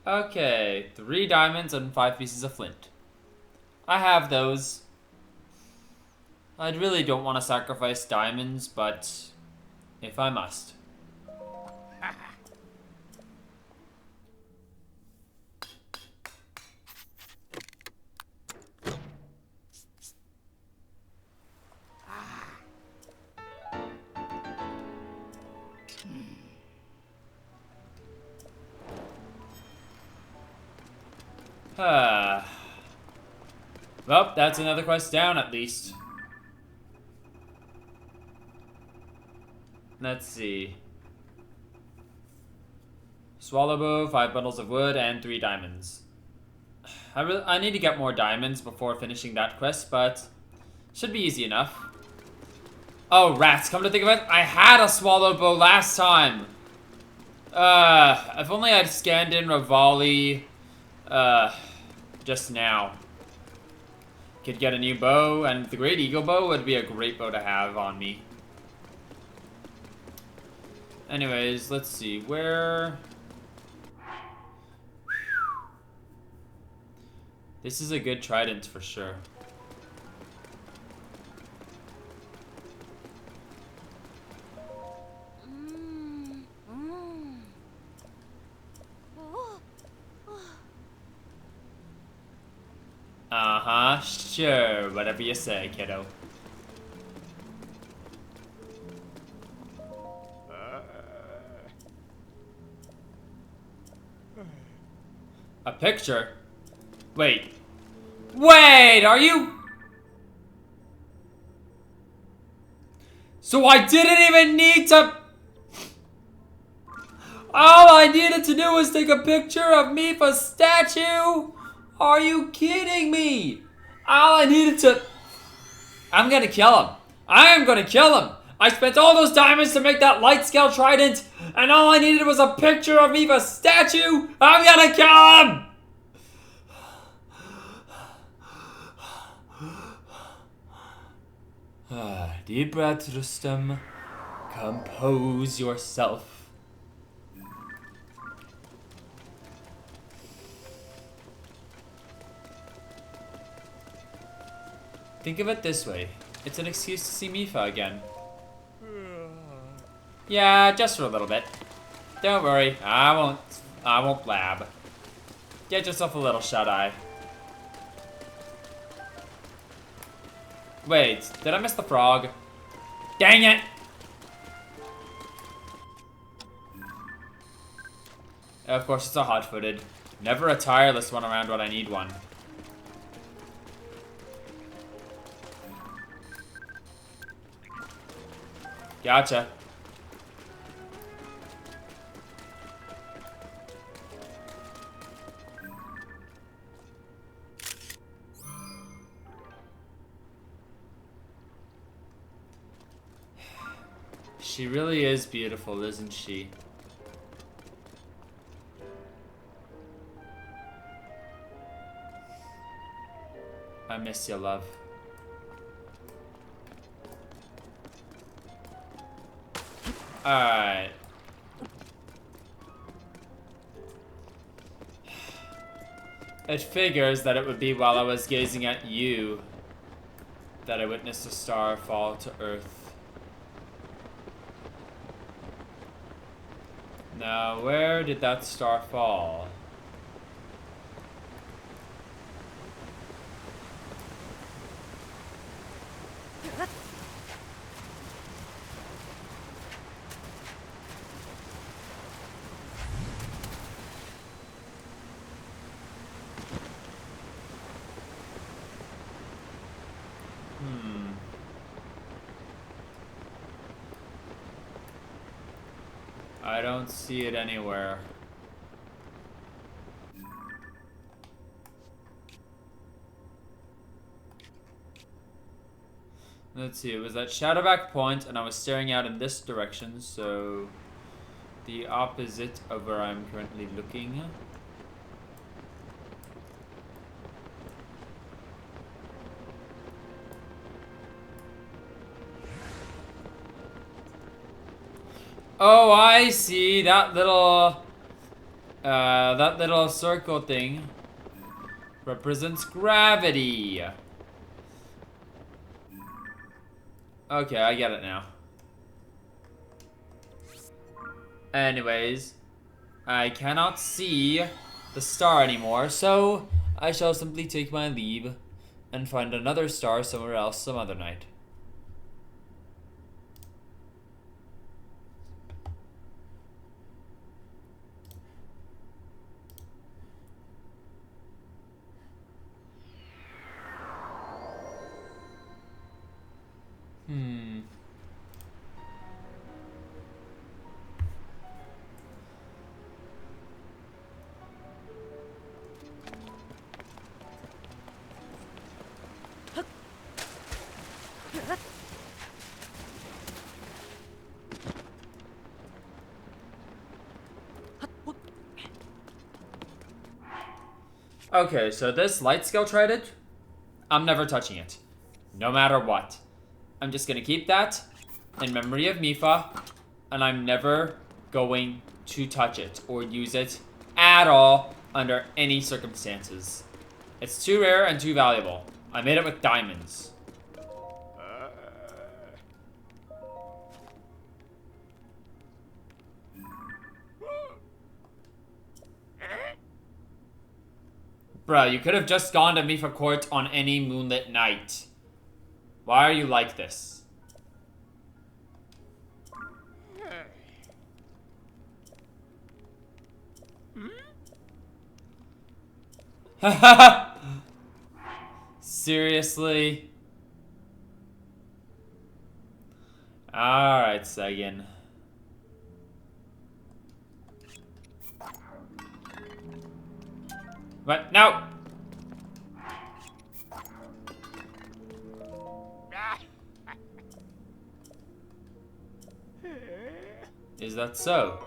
Okay, 3 diamonds and 5 pieces of flint. I have those. I really don't want to sacrifice diamonds, but if I must. Well, that's another quest down at least. Let's see. Swallowbow, 5 bundles of wood, and 3 diamonds. I need to get more diamonds before finishing that quest, but should be easy enough. Oh, rats, come to think of it, I had a swallowbow last time! If only I'd scanned in Rivali, just now. Could get a new bow, and the Great Eagle bow would be a great bow to have on me. Anyways, let's see, where... This is a good trident for sure. Uh-huh, sure, whatever you say, kiddo. A picture? Wait. Wait, are you... So I didn't even need to... All I needed to do was take a picture of Mifa's statue? Are you kidding me? All I needed to... I'm gonna kill him. I am gonna kill him. I spent all those diamonds to make that light scale trident, and all I needed was a picture of Mifa's statue? I'm gonna kill him! Deep breath, Rustam. Compose yourself. Think of it this way. It's an excuse to see Mifa again. Yeah, just for a little bit. Don't worry, I won't blab. Get yourself a little shut-eye. Wait, did I miss the frog? Dang it! Of course, it's a hot-footed. Never a tireless one around when I need one. Gotcha. She really is beautiful, isn't she? I miss you, love. Alright. It figures that it would be while I was gazing at you that I witnessed a star fall to Earth. Now, where did that star fall? I don't see it anywhere. Let's see, it was at Shadowback Point, and I was staring out in this direction, so the opposite of where I'm currently looking. Oh, I see that little circle thing represents gravity. Okay, I get it now. Anyways, I cannot see the star anymore, so I shall simply take my leave and find another star somewhere else some other night. Okay, so this light scale trident, I'm never touching it. No matter what. I'm just gonna keep that in memory of Mifa, and I'm never going to touch it or use it at all under any circumstances. It's too rare and too valuable. I made it with diamonds. Bruh, you could have just gone to Mifa Court on any moonlit night. Why are you like this? Seriously? Alright, Sagan. What? No! Is that so?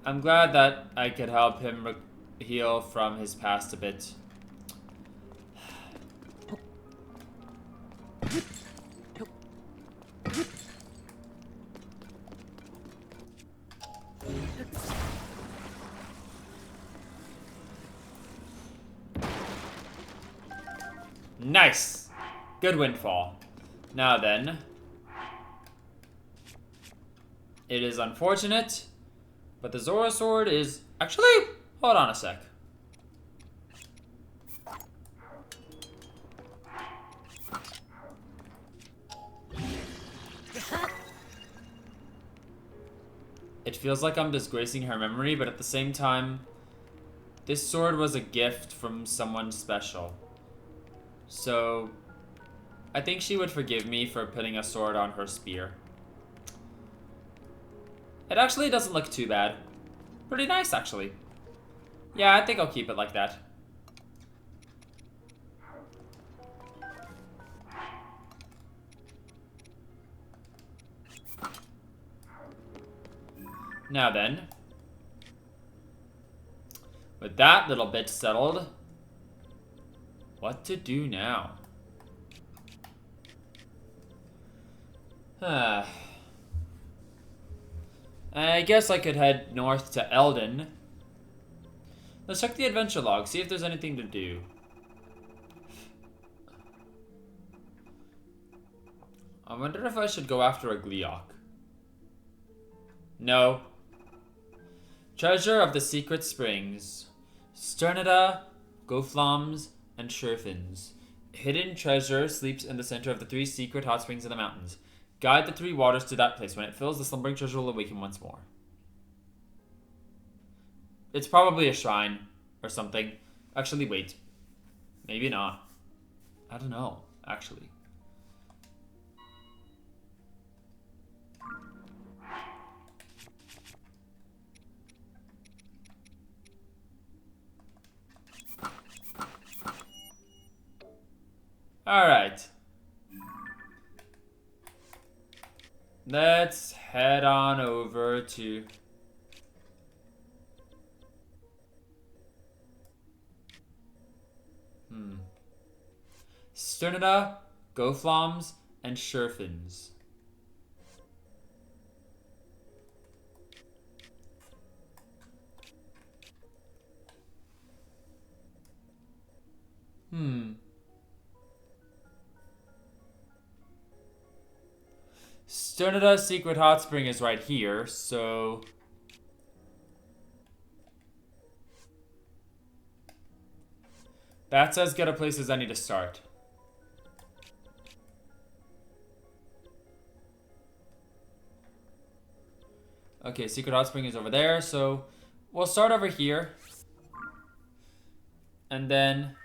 I'm glad that I could help him heal from his past a bit. Nice! Good windfall. Now then. It is unfortunate, but the Zora sword is... Actually, hold on a sec. It feels like I'm disgracing her memory, but at the same time, this sword was a gift from someone special. So, I think she would forgive me for putting a sword on her spear. It actually doesn't look too bad. Pretty nice, actually. Yeah, I think I'll keep it like that. Now then, with that little bit settled, what to do now? I guess I could head north to Eldon. Let's check the adventure log, see if there's anything to do. I wonder if I should go after a Gleeok. No. Treasure of the Secret Springs. Sternida, Goflams, and Sherfins. Hidden treasure sleeps in the center of the 3 secret hot springs in the mountains. Guide the 3 waters to that place. When it fills, the slumbering treasure will awaken once more. It's probably a shrine or something. Actually, wait. Maybe not. I don't know, actually. Alright. Let's head on over to... Sternida, Goflams, and Sherfins. Sternida's secret hot spring is right here, so... That's as good a place as any to start. Okay, secret hot spring is over there, so... We'll start over here. And then...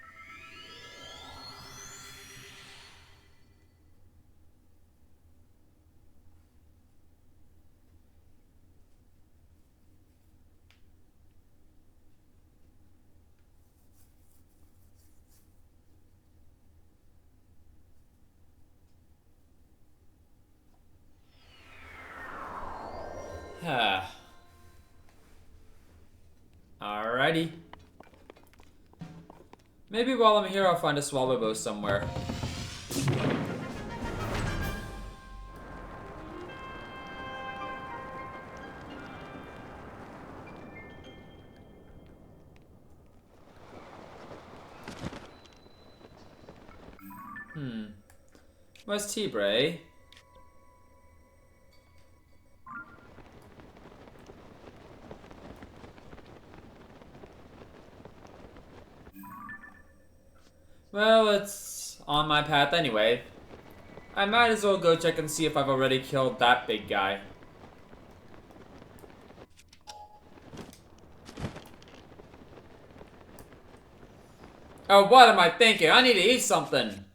Alrighty. Maybe while I'm here I'll find a swallow bow somewhere. Where's T-Bray? Well, it's on my path anyway. I might as well go check and see if I've already killed that big guy. Oh, what am I thinking? I need to eat something.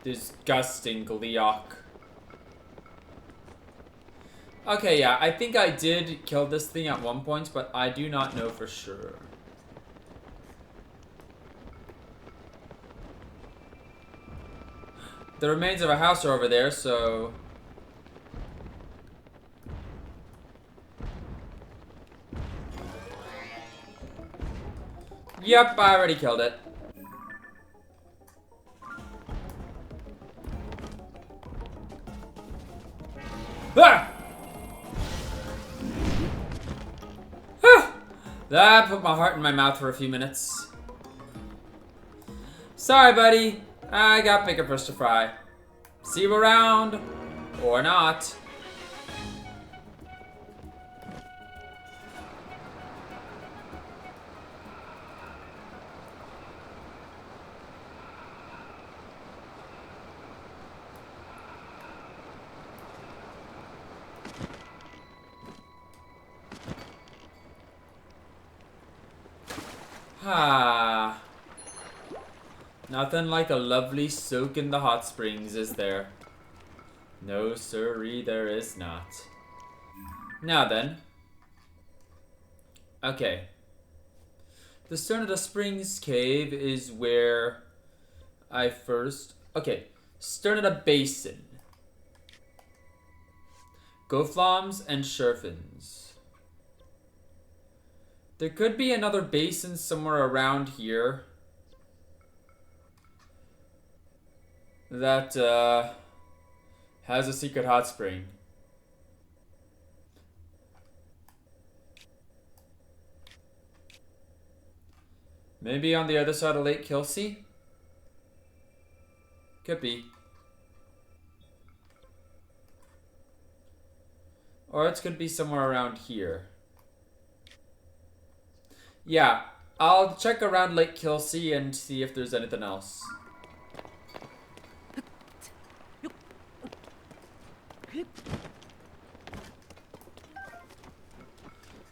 Disgusting Gleeok. Okay, yeah, I think I did kill this thing at one point, but I do not know for sure. The remains of a house are over there, so... Yep, I already killed it. Ah! Ah! That put my heart in my mouth for a few minutes. Sorry, buddy. I got bigger fish to fry. See you around. Or not. Ah. Nothing like a lovely soak in the hot springs, is there? No sirree, there is not. Now then. Okay. The Stone of the Springs cave is where I first... Okay, Stone of the Basin. Goflams and Sherfins. There could be another basin somewhere around here that has a secret hot spring. Maybe on the other side of Lake Kelsey? Could be. Or it could be somewhere around here. Yeah, I'll check around Lake Kelsey and see if there's anything else.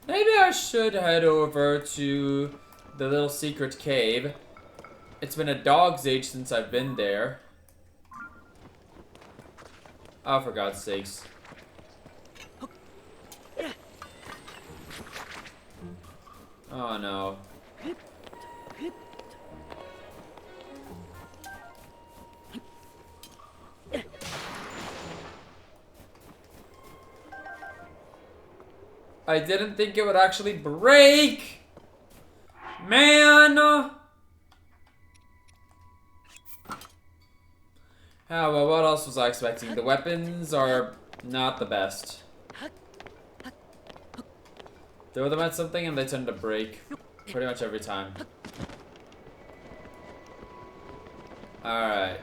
Maybe I should head over to the little secret cave. It's been a dog's age since I've been there. Oh, for God's sakes. Oh no. I didn't think it would actually break! Man! Oh, well, what else was I expecting? The weapons are not the best. Throw them at something and they tend to break. Pretty much every time. Alright.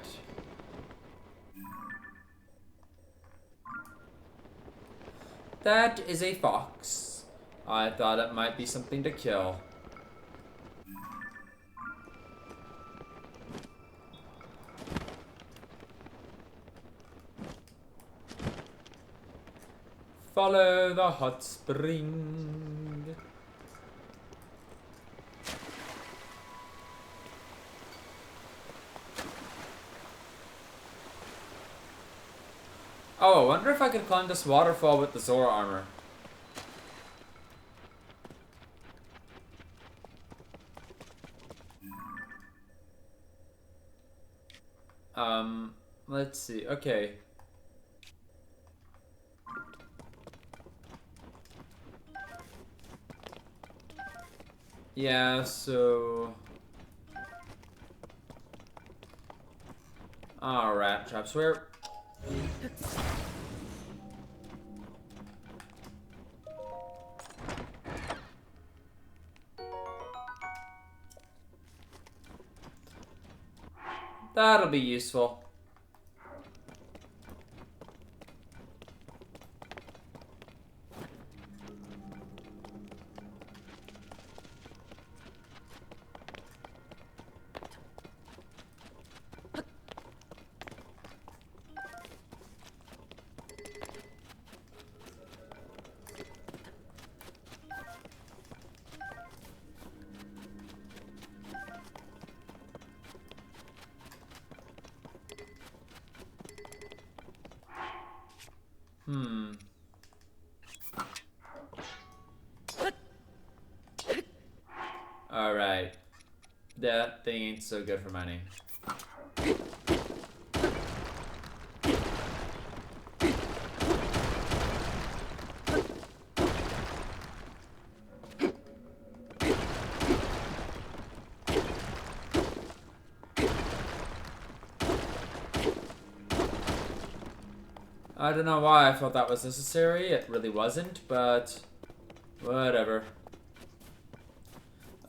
That is a fox. I thought it might be something to kill. Follow the hot spring. Oh, I wonder if I could climb this waterfall with the Zora armor. Let's see. Okay. Yeah, so... Oh, rat traps. Where... That'll be useful. Alright. That thing ain't so good for mining. I don't know why I felt that was necessary. It really wasn't, but whatever.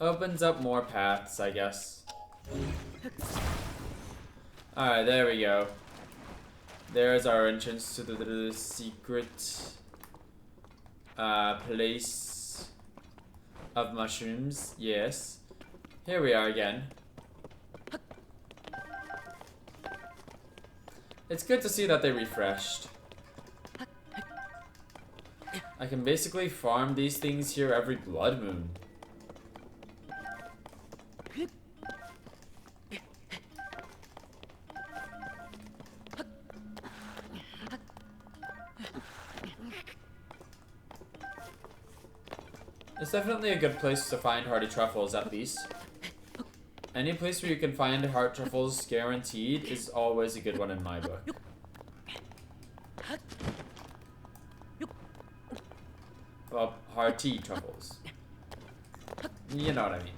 Opens up more paths, I guess. Alright, there we go. There's our entrance to the secret place of mushrooms. Yes. Here we are again. It's good to see that they refreshed. I can basically farm these things here every blood moon. It's definitely a good place to find hardy truffles, at least. Any place where you can find heart truffles guaranteed is always a good one in my book. Well, hearty truffles. You know what I mean.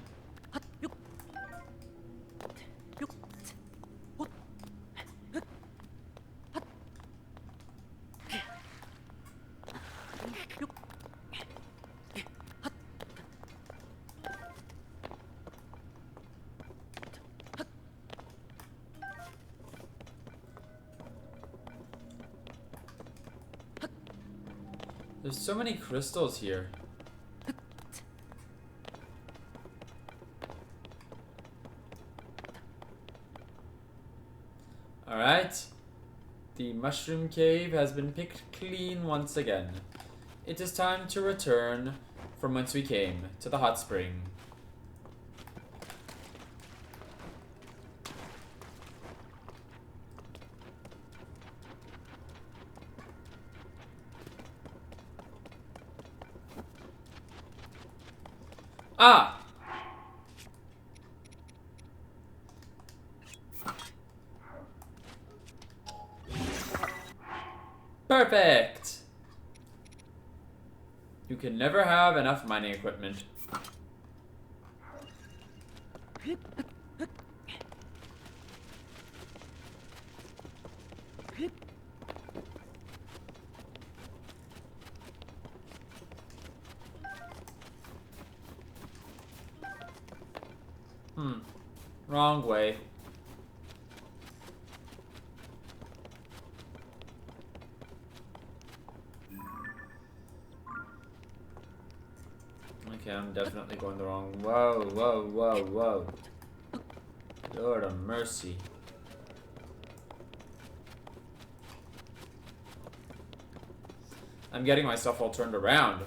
There's so many crystals here. Alright. The mushroom cave has been picked clean once again. It is time to return from whence we came, to the hot spring. Ah! Perfect! You can never have enough mining equipment. Wrong way. Okay, I'm definitely going the wrong. Whoa, whoa, whoa, whoa. Lord of mercy. I'm getting myself all turned around.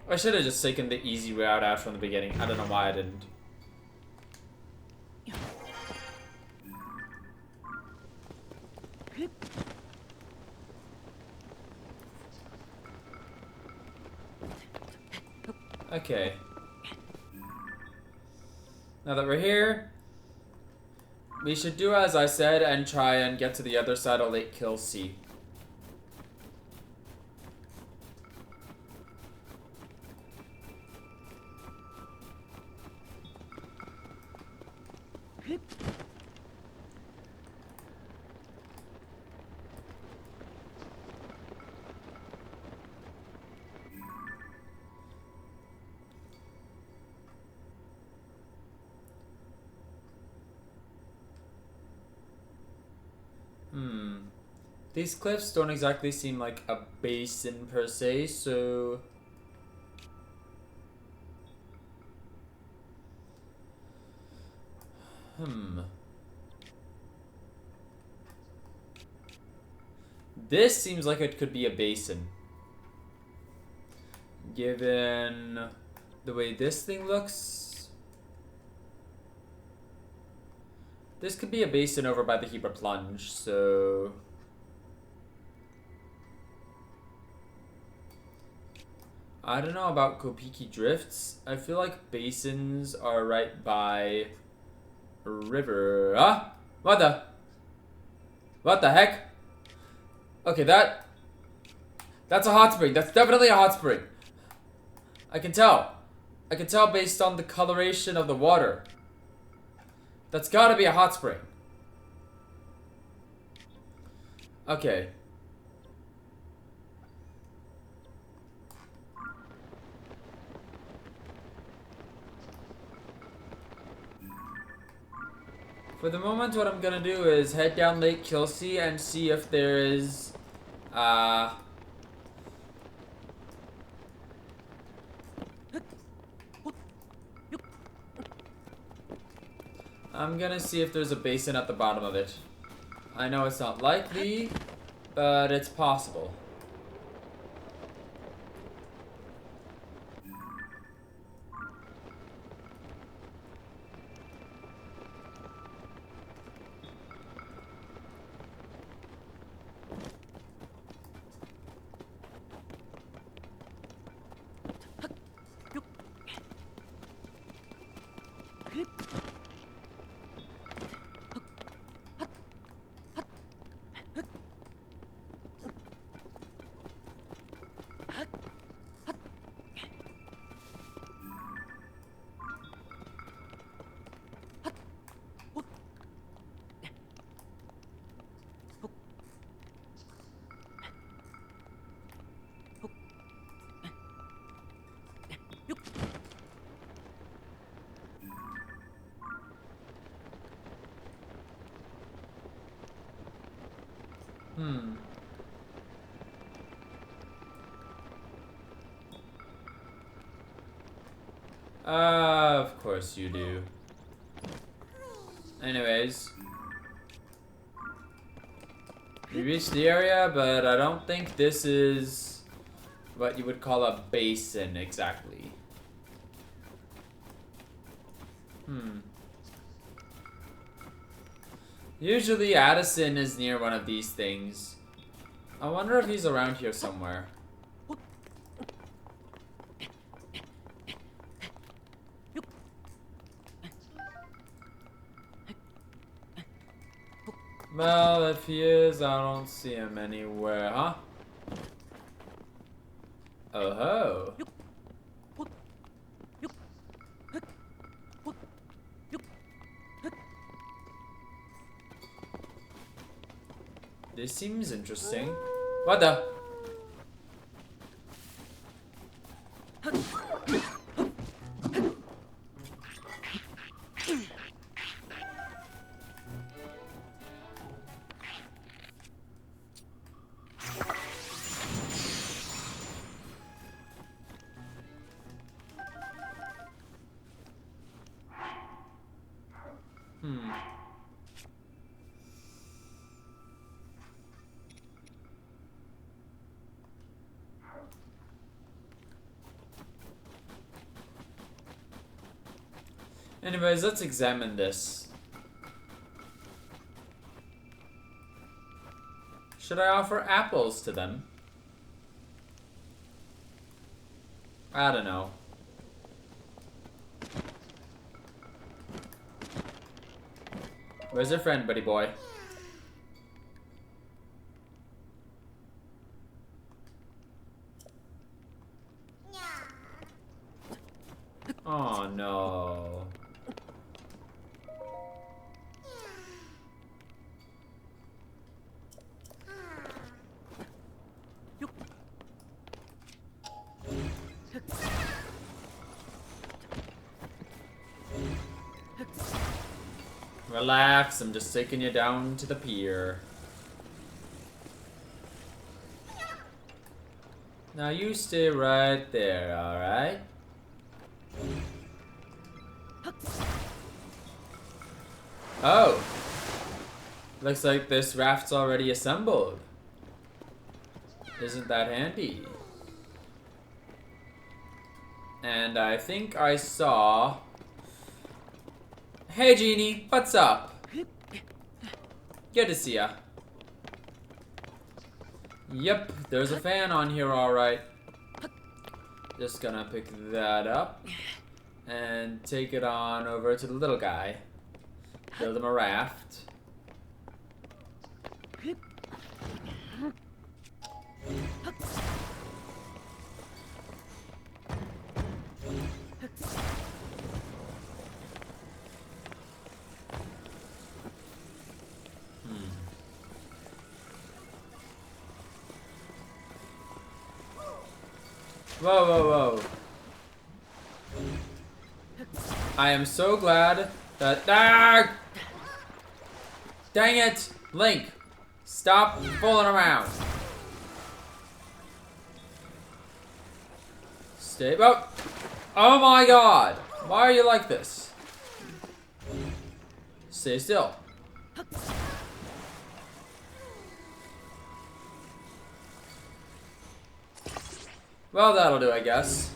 I should have just taken the easy route out from the beginning. I don't know why I didn't. Okay. Now that we're here, we should do as I said and try and get to the other side of Lake Kelsey. These cliffs don't exactly seem like a basin per se, so... This seems like it could be a basin. Given the way this thing looks... This could be a basin over by the Heber Plunge, so... I don't know about Kopiki Drifts. I feel like basins are right by a river. Ah! What the heck? Okay, that's a hot spring. That's definitely a hot spring. I can tell. I can tell based on the coloration of the water. That's gotta be a hot spring. Okay. For the moment, what I'm gonna do is head down Lake Kelsey and see if there is, I'm gonna see if there's a basin at the bottom of it. I know it's not likely, but it's possible. Of course you do. Anyways. We reached the area, but I don't think this is what you would call a basin exactly. Usually Addison is near one of these things. I wonder if he's around here somewhere. Well, if he is, I don't see him anywhere, huh? Oh ho. This seems interesting. What the? Anyways, let's examine this. Should I offer apples to them? I don't know. Where's your friend, buddy boy? Oh no. Relax, I'm just taking you down to the pier. Now you stay right there, alright? Oh! Looks like this raft's already assembled. Isn't that handy? And I think I saw... Hey Genie, what's up? Good to see ya. Yep, there's a fan on here alright. Just gonna pick that up and take it on over to the little guy. Build him a raft. Whoa, whoa, whoa. I am so glad that... Ah! Dang it! Link! Stop fooling around! Stay... Oh! Oh my god! Why are you like this? Stay still. Well, that'll do, I guess.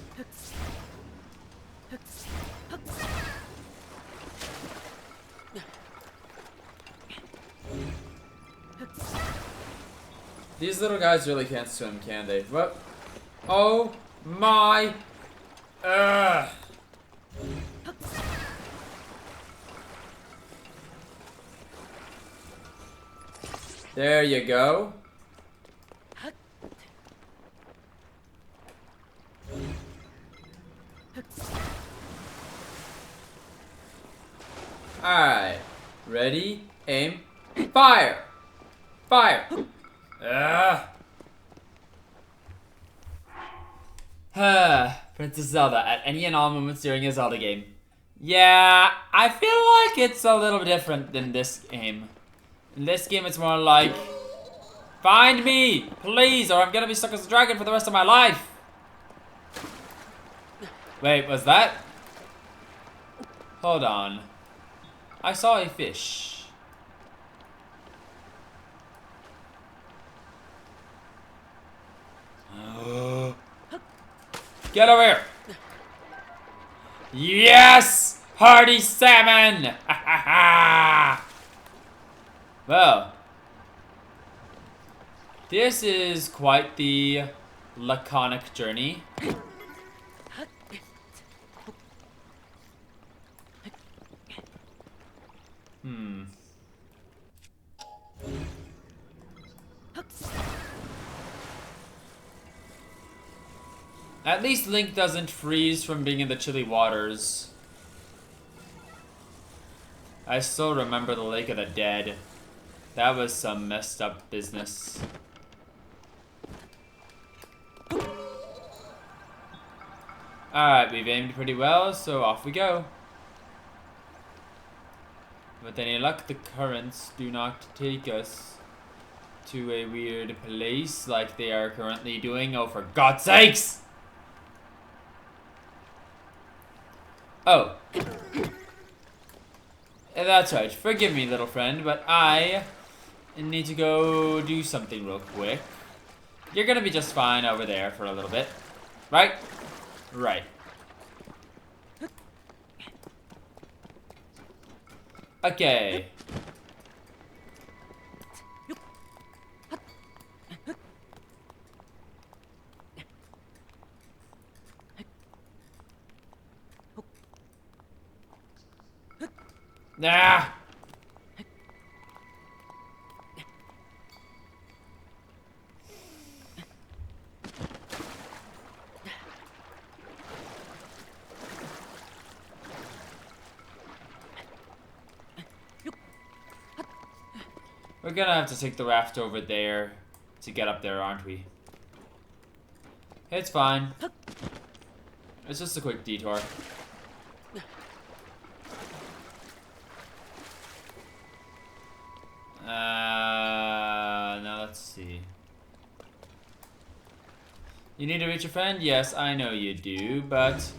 These little guys really can't swim, can they? What? Oh my... Ugh. There you go. Alright. Ready, aim, fire! Fire! Princess Zelda at any and all moments during a Zelda game. Yeah, I feel like it's a little different than this game. In this game, it's more like, find me, please, or I'm gonna be stuck as a dragon for the rest of my life. Wait, was that? Hold on. I saw a fish. Get over here. Yes! Hearty salmon! Well, this is quite the laconic journey. At least Link doesn't freeze from being in the chilly waters. I still remember the Lake of the Dead. That was some messed up business. Alright, we've aimed pretty well, so off we go. With any luck, the currents do not take us to a weird place like they are currently doing. Oh, for God's sakes! Oh. That's right. Forgive me, little friend, but I need to go do something real quick. You're gonna be just fine over there for a little bit. Right? Right. Okay. Nah. We're gonna have to take the raft over there to get up there, aren't we? It's fine. It's just a quick detour. Now let's see. You need to reach a friend? Yes, I know you do, but...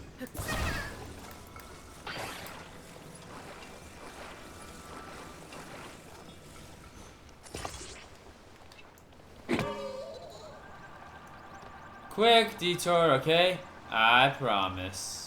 Quick detour, okay? I promise.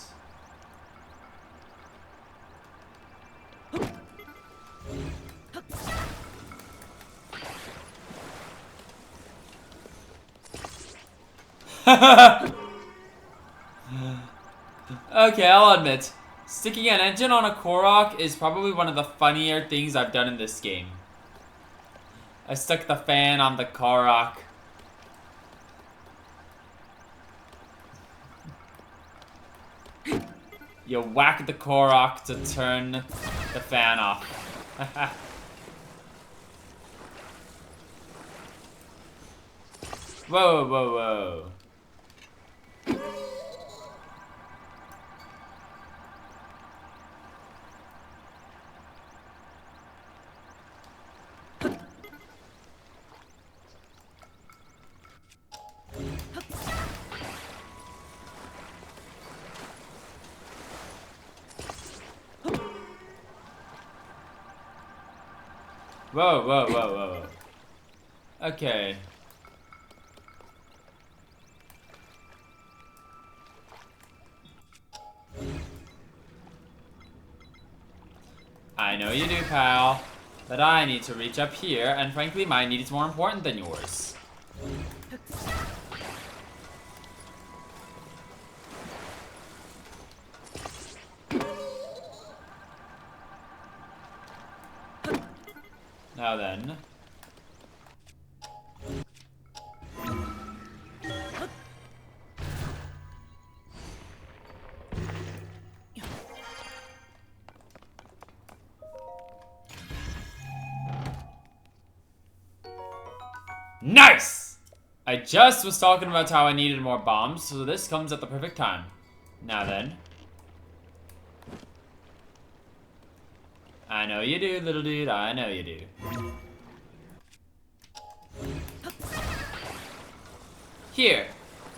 Okay, I'll admit, sticking an engine on a Korok is probably one of the funnier things I've done in this game. I stuck the fan on the Korok. You whack the Korok to turn the fan off. Whoa, whoa, whoa. Whoa, whoa, whoa, whoa. Okay. I know you do, pal. But I need to reach up here, and frankly, my need is more important than yours. Now then. Nice! I just was talking about how I needed more bombs, so this comes at the perfect time. Now then. I know you do, little dude. I know you do. Here.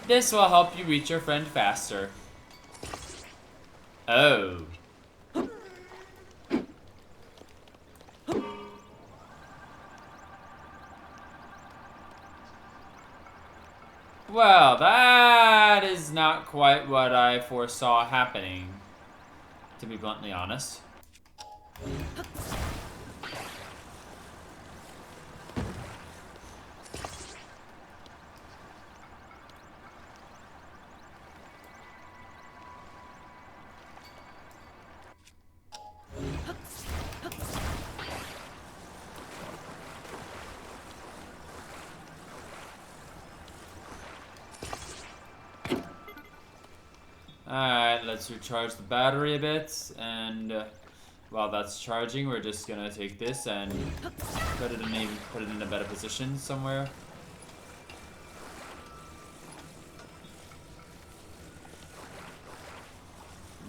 This will help you reach your friend faster. Oh. Well, that is not quite what I foresaw happening, to be bluntly honest. Alright, let's recharge the battery a bit, and while that's charging, we're just gonna take this and put it in a better position somewhere.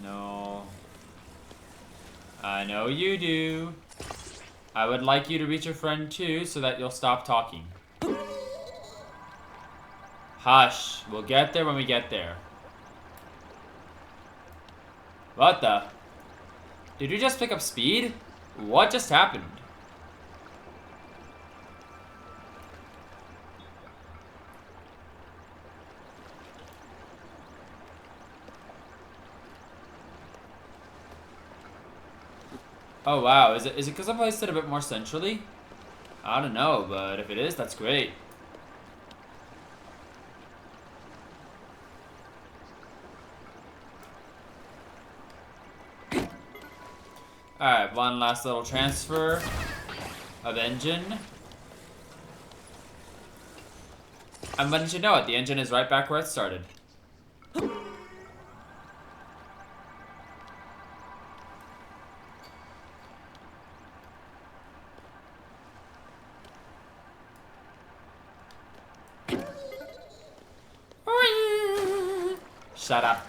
No. I know you do. I would like you to reach your friend too, so that you'll stop talking. Hush. We'll get there when we get there. What the? Did you just pick up speed? What just happened? Oh wow, is it because I placed it a bit more centrally? I don't know, but if it is, that's great. Alright, one last little transfer of engine. And when did you know it? The engine is right back where it started. Shut up.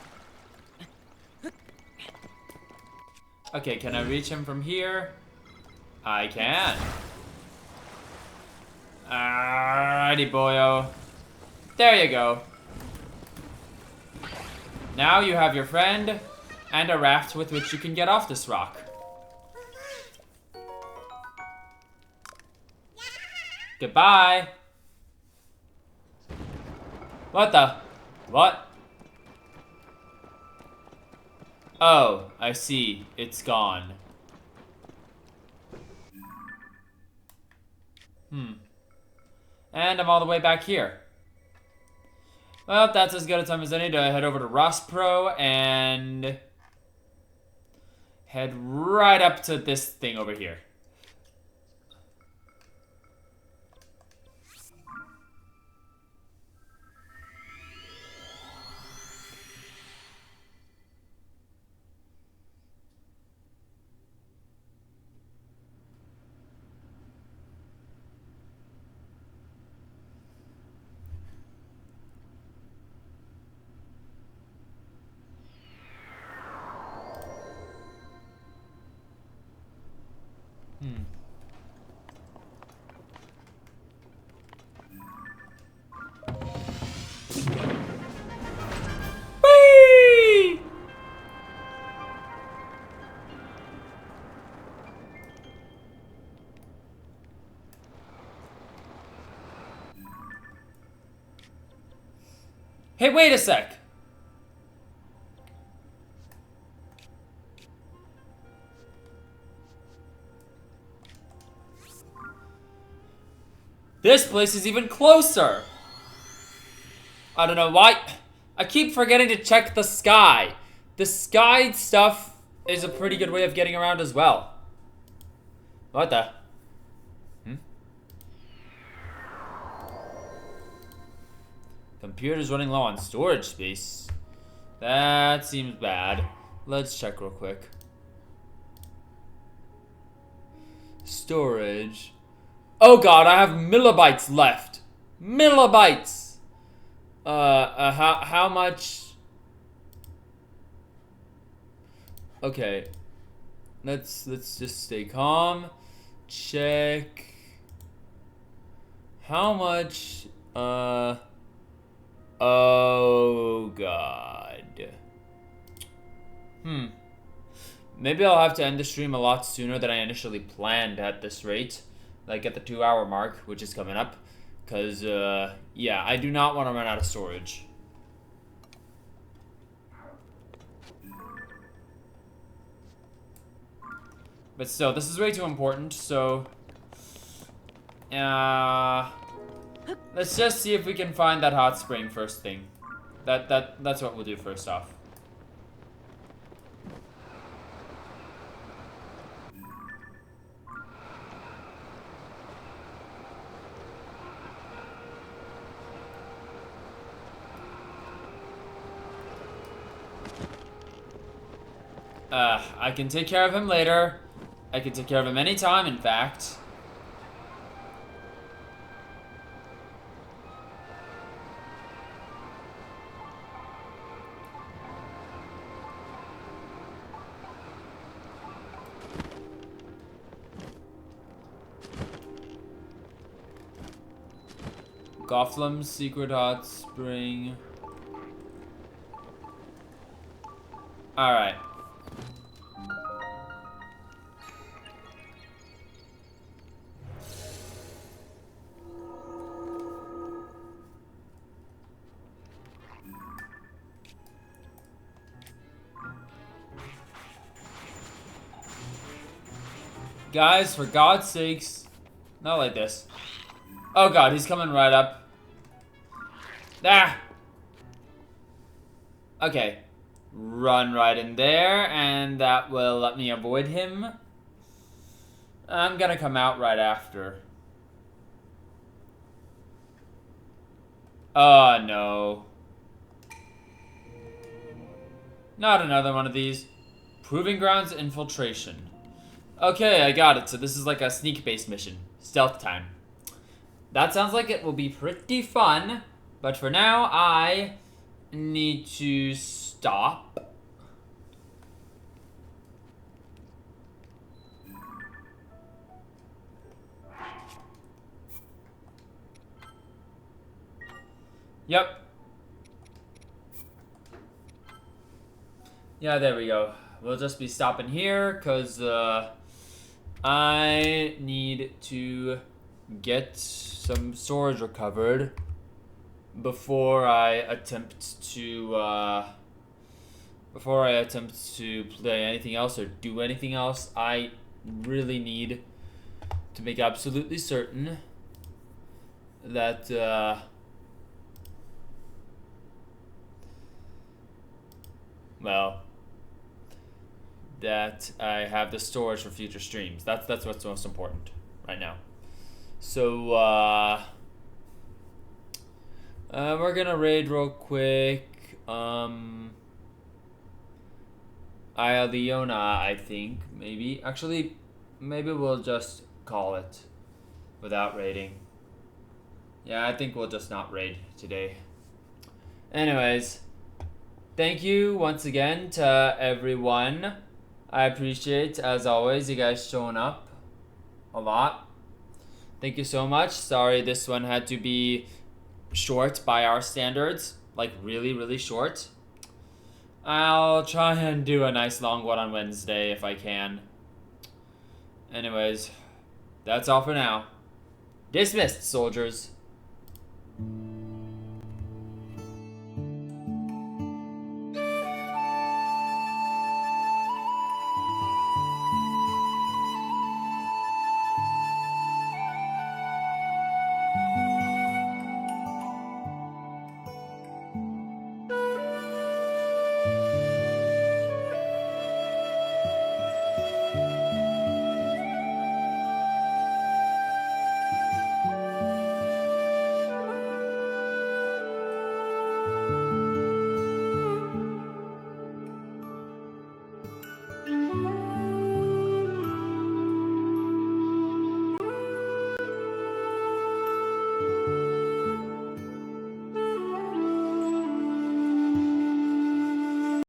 Okay, can I reach him from here? I can. Alrighty, boyo. There you go. Now you have your friend and a raft with which you can get off this rock. Goodbye. What the? What? Oh, I see. It's gone. And I'm all the way back here. Well, that's as good a time as any to head over to Ross Pro and head right up to this thing over here. Whee! Hey, wait a sec. This place is even closer. I don't know why. I keep forgetting to check the sky. The sky stuff is a pretty good way of getting around as well. What the? Computer's running low on storage space. That seems bad. Let's check real quick. Storage. Oh god, I have millibytes left. Millibytes. How much? Okay. Let's just stay calm. Check. How much? Oh god. Maybe I'll have to end the stream a lot sooner than I initially planned at this rate. Like at the 2-hour mark, which is coming up. Because, yeah, I do not want to run out of storage. But still, this is way too important, so... let's just see if we can find that hot spring first thing. That's what we'll do first off. I can take care of him later. I can take care of him anytime, in fact. Gotham's secret hot spring. Alright. Guys, for God's sakes. Not like this. Oh god, he's coming right up. Ah! Okay. Run right in there, and that will let me avoid him. I'm gonna come out right after. Oh, no. Not another one of these. Proving Grounds Infiltration. Okay, I got it. So this is like a sneak-based mission. Stealth time. That sounds like it will be pretty fun. But for now, I need to stop. Yep. Yeah, there we go. We'll just be stopping here, because I need to get some storage recovered before I attempt to play anything else or do anything else. I really need to make absolutely certain that well, that I have the storage for future streams. That's what's most important right now. So we're gonna raid real quick. Leona, I think, maybe. Actually, maybe we'll just call it without raiding. Yeah, I think we'll just not raid today. Anyways, thank you once again to everyone. I appreciate, as always, you guys showing up a lot. Thank you so much. Sorry this one had to be short by our standards. Like, really, really short. I'll try and do a nice long one on Wednesday if I can. Anyways, that's all for now. Dismissed, soldiers.